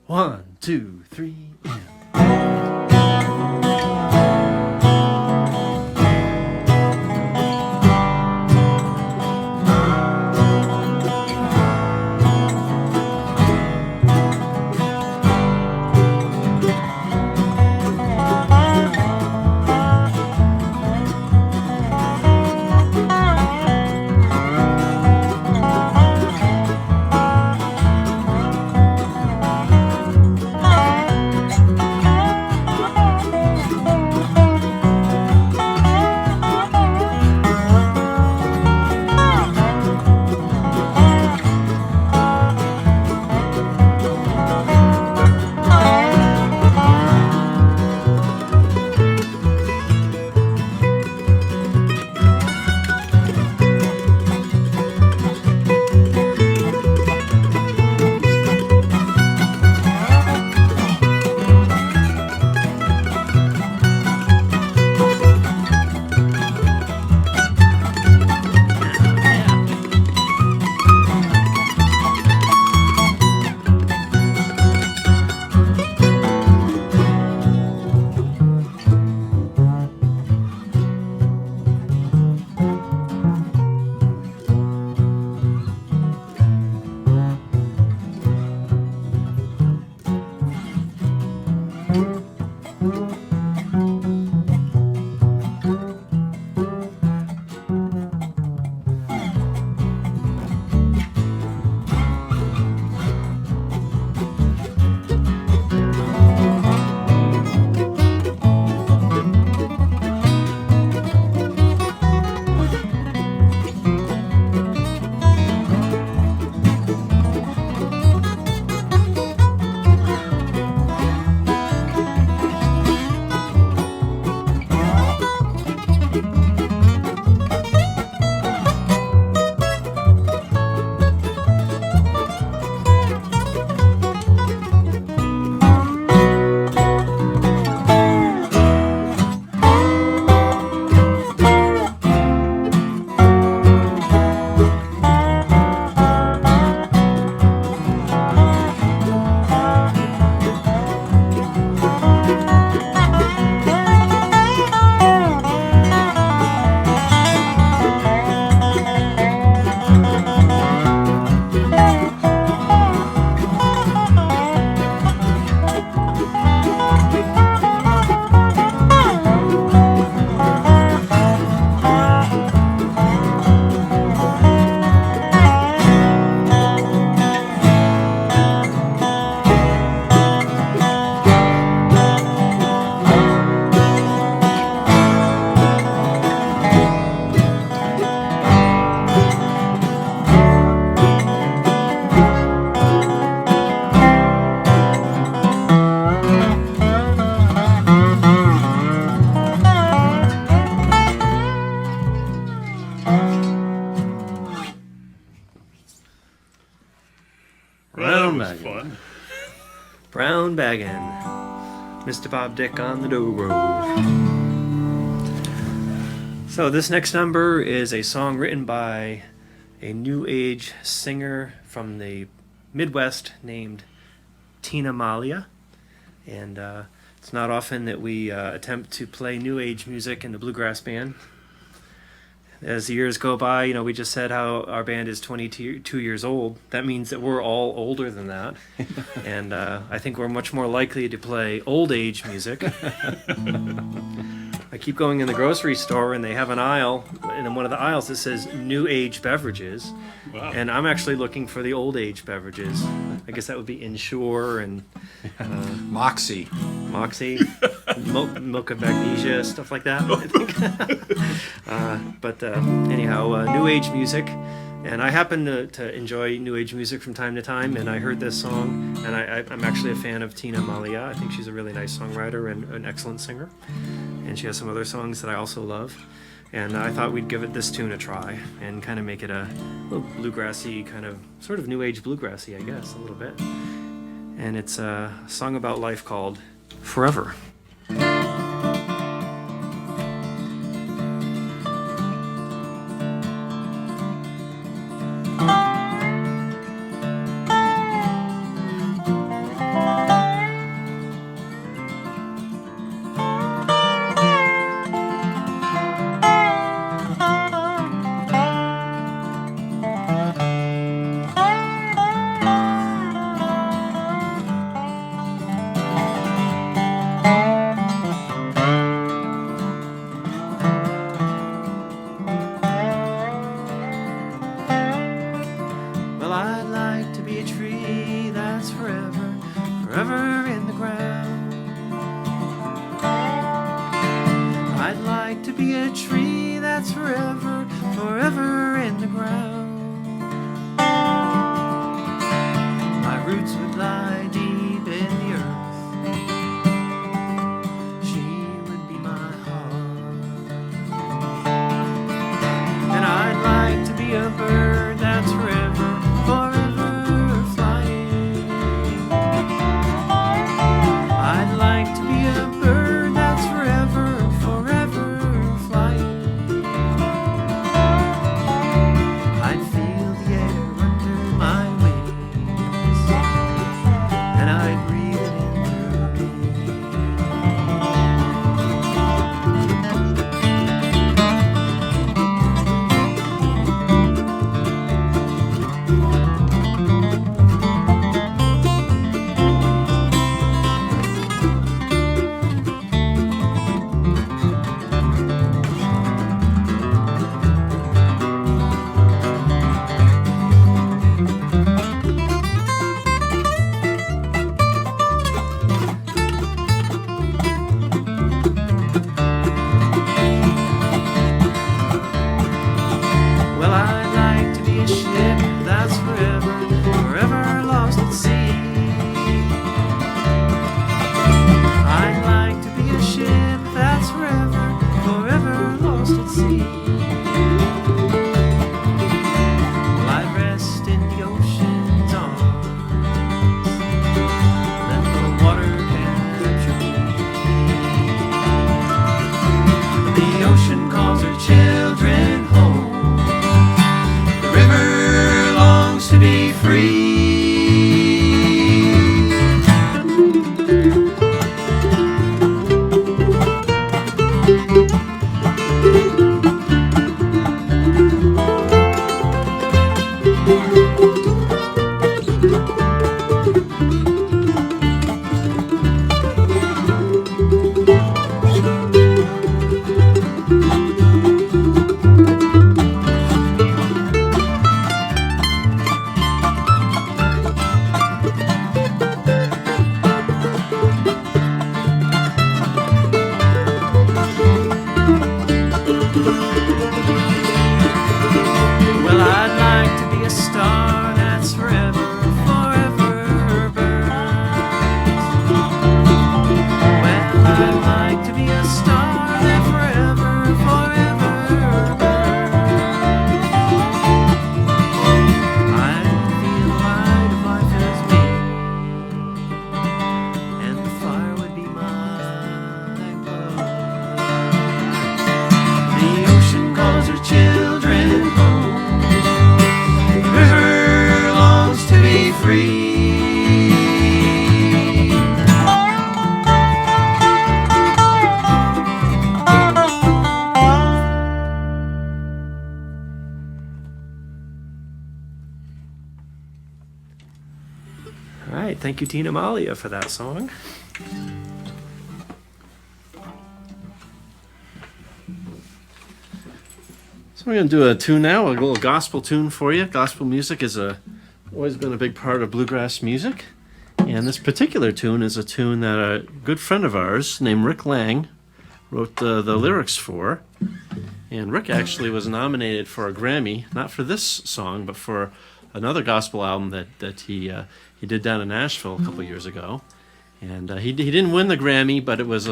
1, 2, 3, and. Mr. Bob Dick on the dobro. So this next number is a song written by a new age singer from the Midwest named Tina Malia. And it's not often that we attempt to play new age music in the bluegrass band. As the years go by, you know, we just said how our band is 22 years old. That means that we're all older than that. And I think we're much more likely to play old age music. I keep going in the grocery store and they have an aisle, and in one of the aisles it says new age beverages. Wow. And I'm actually looking for the old age beverages. I guess that would be Ensure and Moxie. Moxie, milk of magnesia, stuff like that, I think. But anyhow, new age music. And I happen to enjoy new age music from time to time, and I heard this song, and I'm actually a fan of Tina Malia. I think she's a really nice songwriter and an excellent singer. And she has some other songs that I also love. And I thought we'd give this tune a try and kind of make it a little bluegrassy, kind of sort of new age bluegrassy, I guess, a little bit. And it's a song about life called Forever. Forever in the ground. I'd like to be a tree that's forever, forever in the ground. My roots would lie deep in the earth. She would be my heart. And I'd like to be a bird that's forever, forever flying. I'd like to be a bird that's forever, forever flying. I'd feel the air under my wings, and I'd breathe it in through Well, I'd like to be a ship that's forever, forever lost at sea. I'd like to be a ship that's forever, forever lost at sea. Well, I'd rest in the ocean's arms, let the water capture me. The ocean calls her children home. The river longs to be free. Well, I'd like to be a star that's forever, forever burns. Well, I'd like to be a star that forever, forever burns. I'd feel the light of life as me, and the fire would be my thank you, Tina Malia, for that song. So we're going to do a tune now, a little gospel tune for you. Gospel music is always been a big part of bluegrass music. And this particular tune is a tune that a good friend of ours named Rick Lang wrote the lyrics for. And Rick actually was nominated for a Grammy, not for this song, but for another gospel album that he did down in Nashville a couple years ago. And he didn't win the Grammy, but it was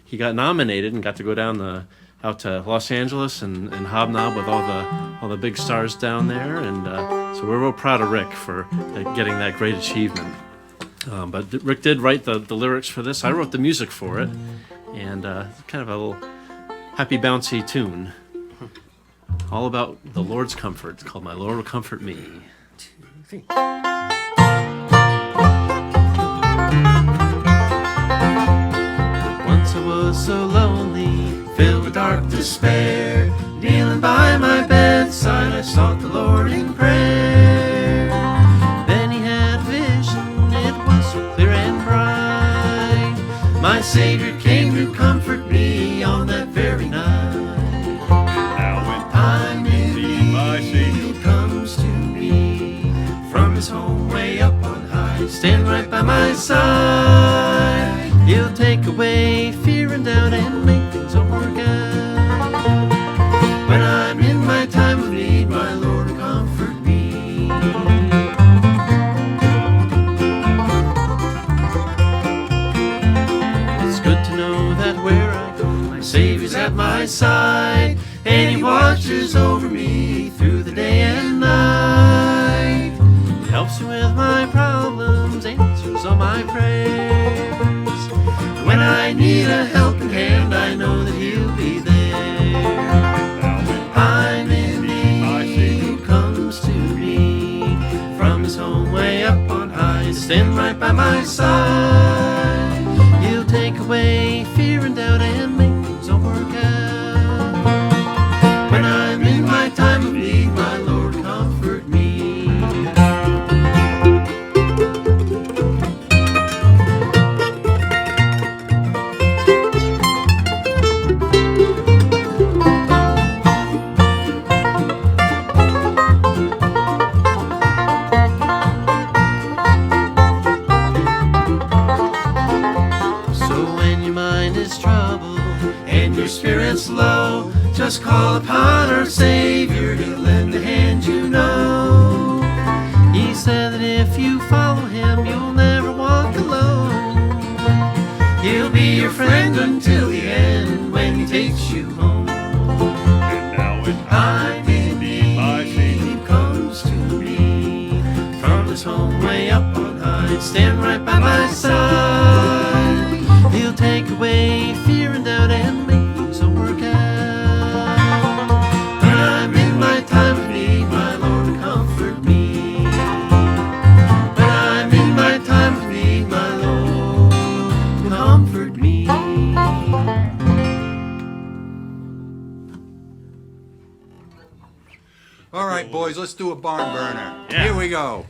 he got nominated and got to go down out to Los Angeles and hobnob with all the big stars down there. And so we're real proud of Rick for getting that great achievement. But Rick did write the lyrics for this. I wrote the music for it, and kind of a little happy, bouncy tune. All about the Lord's comfort. It's called My Lord Will Comfort Me. 1, 2, 3. Once I was so lonely, filled with dark despair. Kneeling by my bedside, I sought the Lord in prayer. Then he had vision, it was so clear and bright. My Savior came to comfort me on that very night. Now when I'm in need, my Savior he comes to me from his home way up on high. Stand right by my side. He'll take away fear and doubt and make things all work out. When I'm in my time of need, my Lord will comfort me. It's good to know that where I go, my Savior's at my side, and he watches over me through the day and night. He helps me with my problems, answers all my prayers. When I need a helping hand, I know that he'll be there. I'm in need, he comes to me from his home way up on high, to stand right by my side. He'll take away fear and doubt and make things all work out. When I'm in my time of need, my Lord comfort me. Spirit's low, just call upon our Savior, he'll lend a hand, you know. He said that if you follow him, you'll never walk alone. He'll be your friend until the end when he takes you home. And now when I'm in need, my Savior he comes to me from his home way up on high, stand right by my side. He'll take away fear and doubt and make so work out. When I'm in my time of need, my Lord will comfort me. When I'm in my time of need, my Lord will comfort me. All right, boys, let's do a barn burner. Here we go.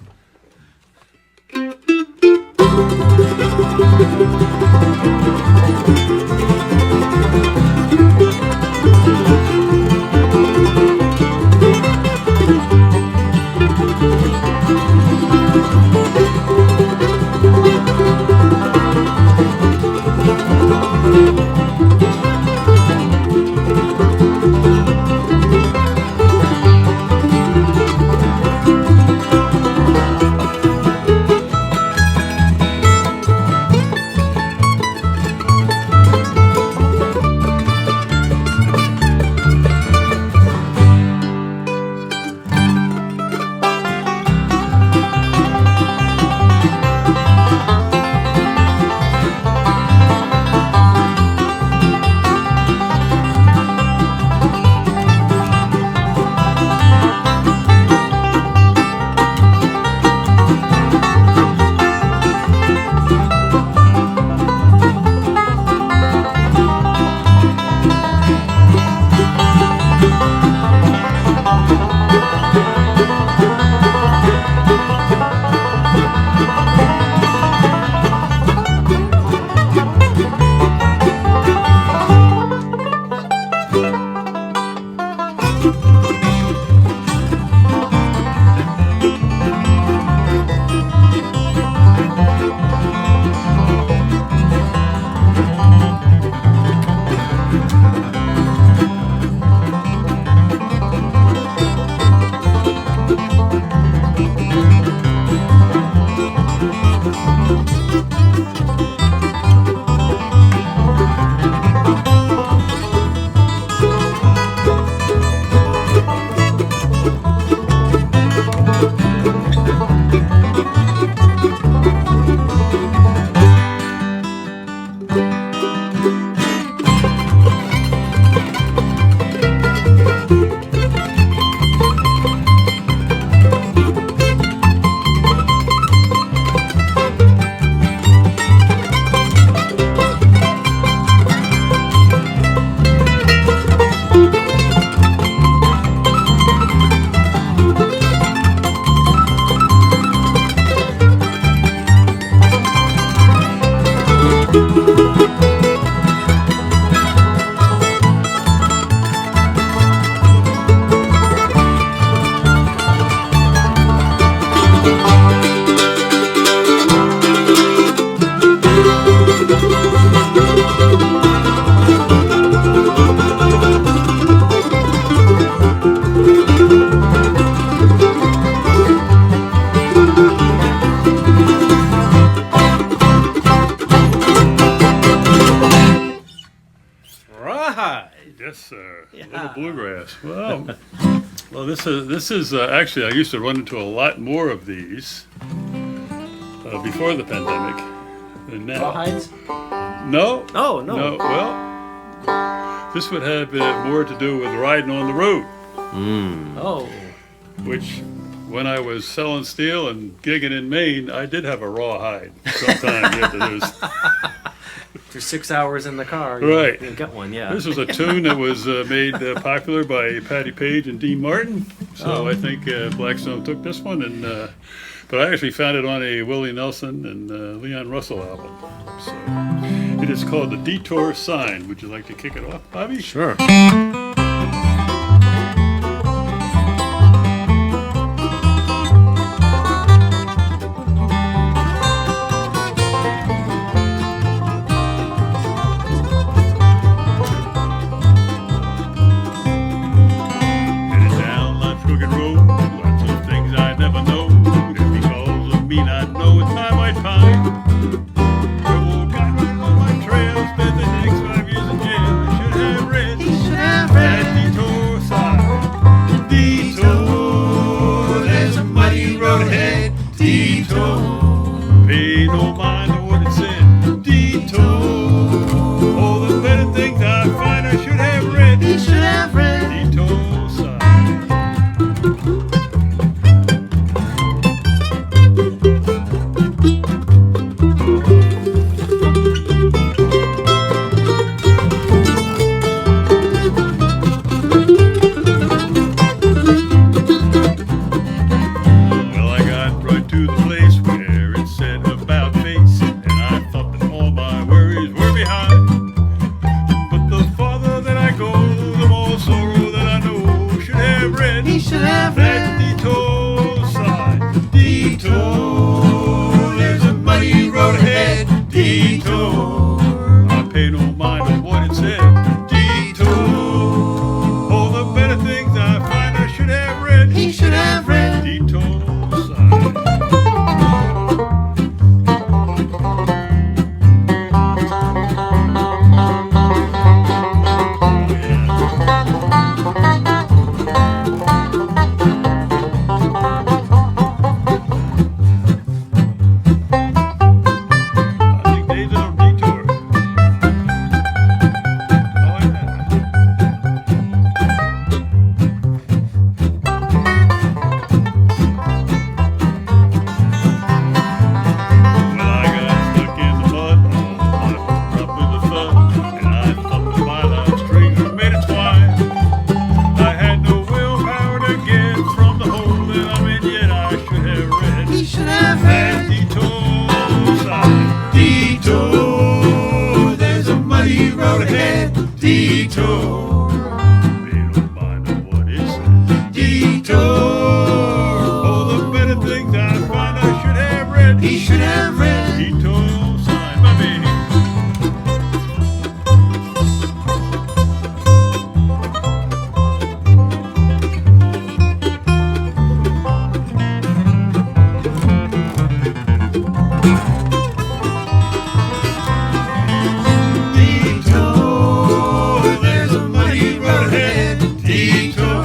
Yes, sir. Yeah. Little bluegrass. Well, this is actually I used to run into a lot more of these before the pandemic than now. Rawhides? No. Oh, no. No. Well, this would have more to do with riding on the road, Oh. which when I was selling steel and gigging in Maine, I did have a rawhide sometime. For 6 hours in the car. Right. You get one, yeah. This was a tune that was made popular by Patti Page and Dean Martin. So I think Blackstone took this one, and but I actually found it on a Willie Nelson and Leon Russell album. So it is called The Detour Sign. Would you like to kick it off, Bobby? Sure. Headed down life's crooked road, lots of things I never know. If because of me not know it's time I find. Oh, got running on my trail, spent the next 5 years in jail. I should have read that detour sign. Detour, there's a muddy road ahead. Detour, pay no mind to what it said. Detour, all the better things I find I should have read. Detour sign. Well, I got right to the place where it said about face, and I thought that all my worries were behind. But the farther that I go, the more sorrow that I know should have read. That detour sign. Detour, there's a muddy road ahead. Detour, I pay no mind on what it said. Detour, all the better things I find I should have read. Detour sign. I think days on a detour. Oh, yeah. Well, I got stuck in the mud, up with a thud, and I thought the byline strings were made of twine. I had no willpower to get from the hole that I'm in, yet I should have read that detour sign. Detour, there's a muddy road ahead. Detour, pay no mind on what it said. Detour, all the better things I find I should have read. Detour sign, baby. Detour, there's a muddy road ahead. Detour,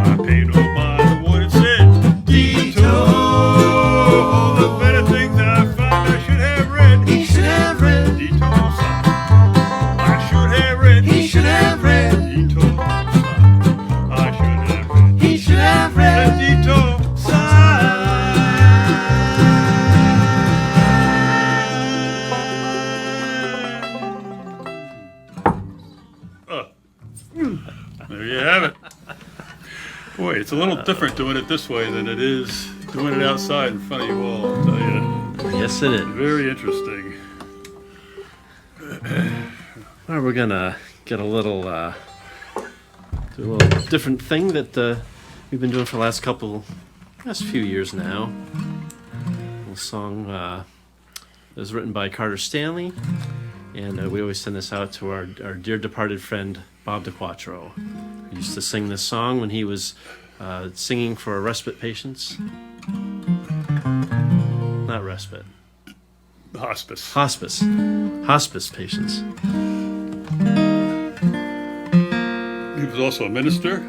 I pay no mind on what it said. Detour, all the better things I find I should have read. Detour sign. I should have read. Detour sign. I should have read. That detour sign. There you have it. Boy, it's a little different doing it this way than it is doing it outside in front of you all, I'll tell you. Yes, it is. Very interesting. Well, we're gonna get a little, do a little different thing that we've been doing for the last few years now. A little song that was written by Carter Stanley, and we always send this out to our dear departed friend Bob DeQuattro. He used to sing this song when he was singing for respite patients. Not respite. Hospice. Hospice patients. was also a minister.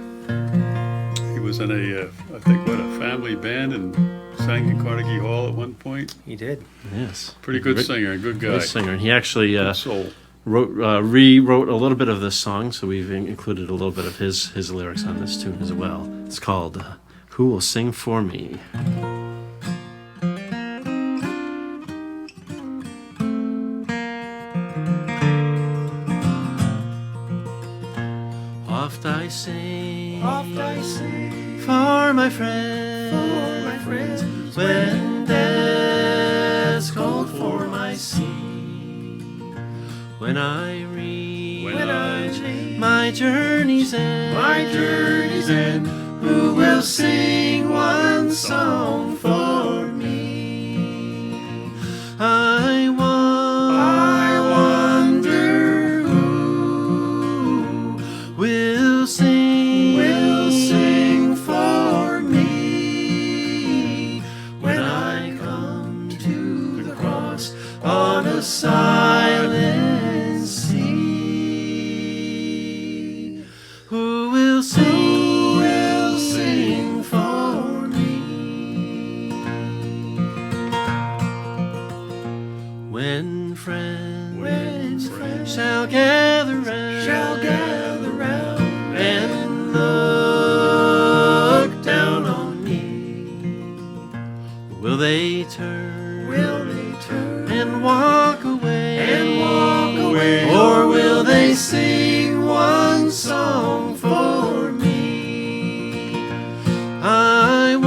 He was in a family band and sang in Carnegie Hall at one point. He did. Yes. Pretty good singer, and good guy. Great singer. And he actually Good soul. rewrote a little bit of this song, so we've included a little bit of his lyrics on this tune as well. It's called Who Will Sing For Me? Oft I sing for my friends, when death's cold for my sea. When I reach my journey's end, who will sing one song for me? I wonder who will sing for me when I come to the cross on a silent sea. Who will sing for me when friends shall gather round and look down on me? Will they turn and walk away, or will they sing one song for me? I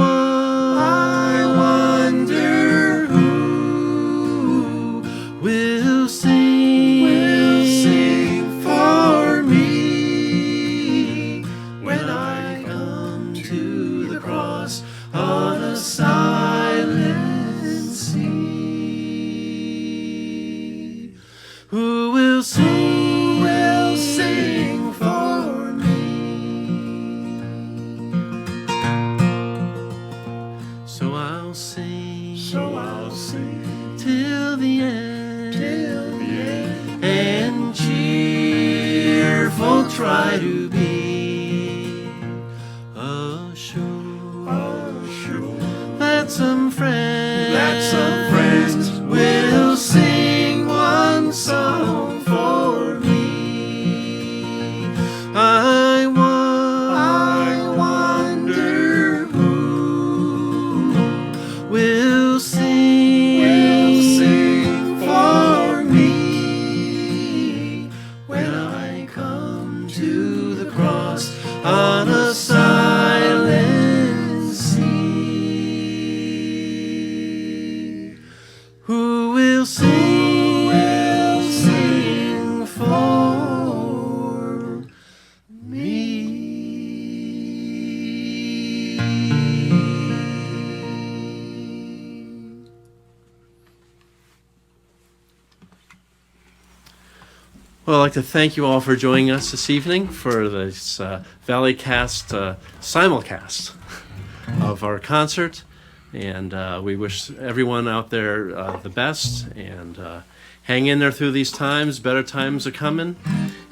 wonder who will sing for me when I come to the cross on a silent sea. Who will sing for me? So I'll sing till the end, and cheerful try to be assured that some friends will sing one song for me. I wonder who will sing for me when I come to the cross on a silent sea. Who will sing for me? Well, I'd like to thank you all for joining us this evening for this ValleyCAST simulcast of our concert. And we wish everyone out there the best, and hang in there through these times. Better times are coming,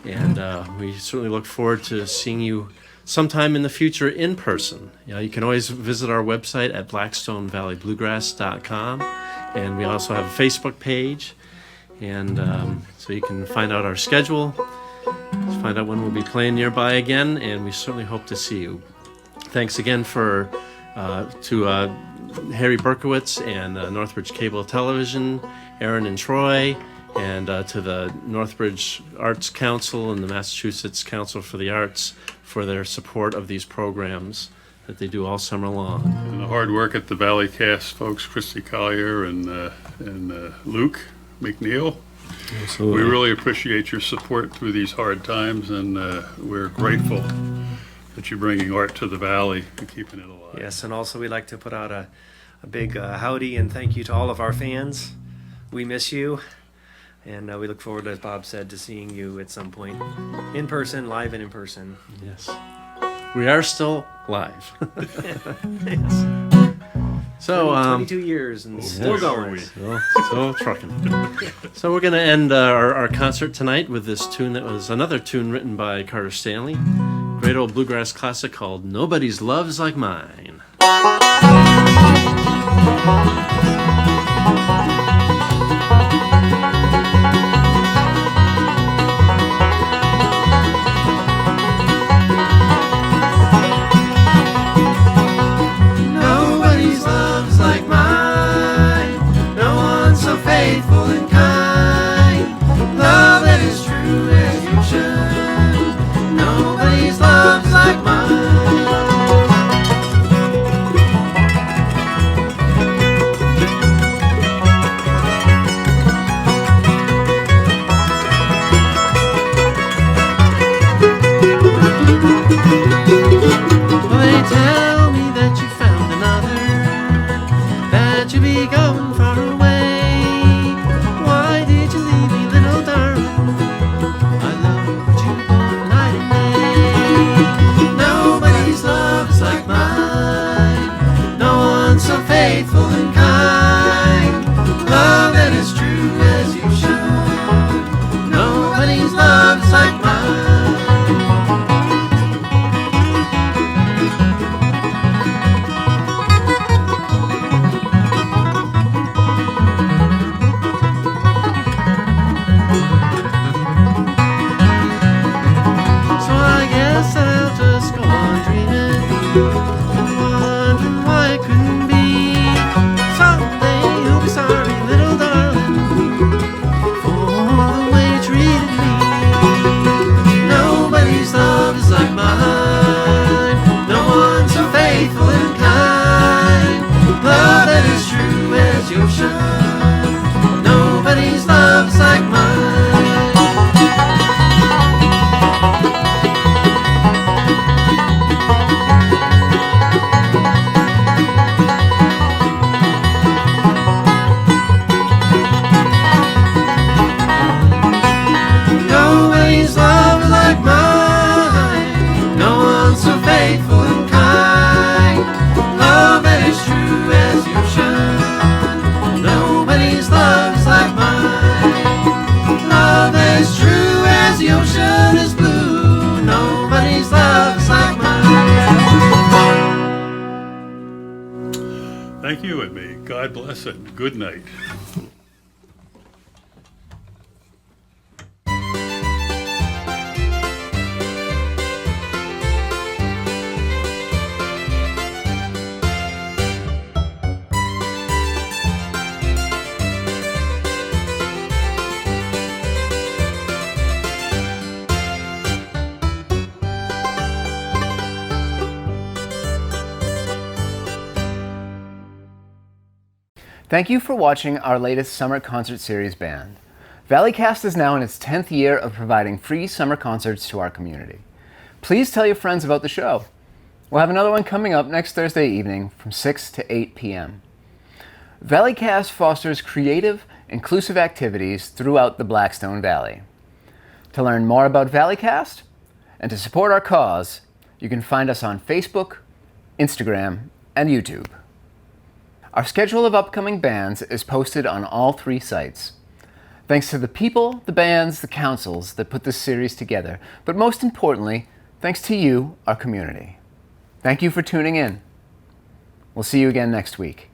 and we certainly look forward to seeing you sometime in the future in person. You can always visit our website at blackstonevalleybluegrass.com, and we also have a Facebook page, and so you can find out our schedule, find out when we'll be playing nearby again, and we certainly hope to see you. Thanks again to Harry Berkowitz and Northbridge Cable Television, Aaron and Troy, and to the Northbridge Arts Council and the Massachusetts Council for the Arts for their support of these programs that they do all summer long. And the hard work at the ValleyCAST folks, Christy Collier and Luke McNeil. Absolutely. We really appreciate your support through these hard times, and we're grateful that you're bringing art to the Valley and keeping it alive. Yes, and also we'd like to put out a big howdy and thank you to all of our fans. We miss you, and we look forward, as Bob said, to seeing you at some point in person, live and in person. Yes. We are still live. Yes. So, 22 years and still going. Still trucking. So we're going to end our concert tonight with this tune that was another tune written by Carter Stanley. Great great old bluegrass classic called Nobody's Love's Like Mine. Nobody's love's like mine. No one so faithful and kind. Love that is true as you should. Nobody's love's like mine. Well, they tell me that you found another, that you be going far away. Why did you leave me, little darling? I loved you both night and day. Nobody's love is like mine. No one so faithful and kind. Love that is true as you should. Nobody's love is like mine. So I guess I'll just go on dreaming and wondering why it couldn't be. Someday you'll be sorry, little darling, for the way you treated me. Nobody's love is like mine. No one so faithful and kind. Love that is true as the ocean. Nobody's love is like mine. Nobody's love is like mine. No one so faithful and kind. Love that is true as the ocean. Nobody's love is like mine. Love that is true as the ocean is blue. Nobody's love is like mine. Thank you, and may God bless and good night. Thank you for watching our latest summer concert series band. ValleyCAST is now in its 10th year of providing free summer concerts to our community. Please tell your friends about the show. We'll have another one coming up next Thursday evening from 6 to 8 p.m. ValleyCAST fosters creative, inclusive activities throughout the Blackstone Valley. To learn more about ValleyCAST and to support our cause, you can find us on Facebook, Instagram, and YouTube. Our schedule of upcoming bands is posted on all 3 sites. Thanks to the people, the bands, the councils that put this series together, but most importantly, thanks to you, our community. Thank you for tuning in. We'll see you again next week.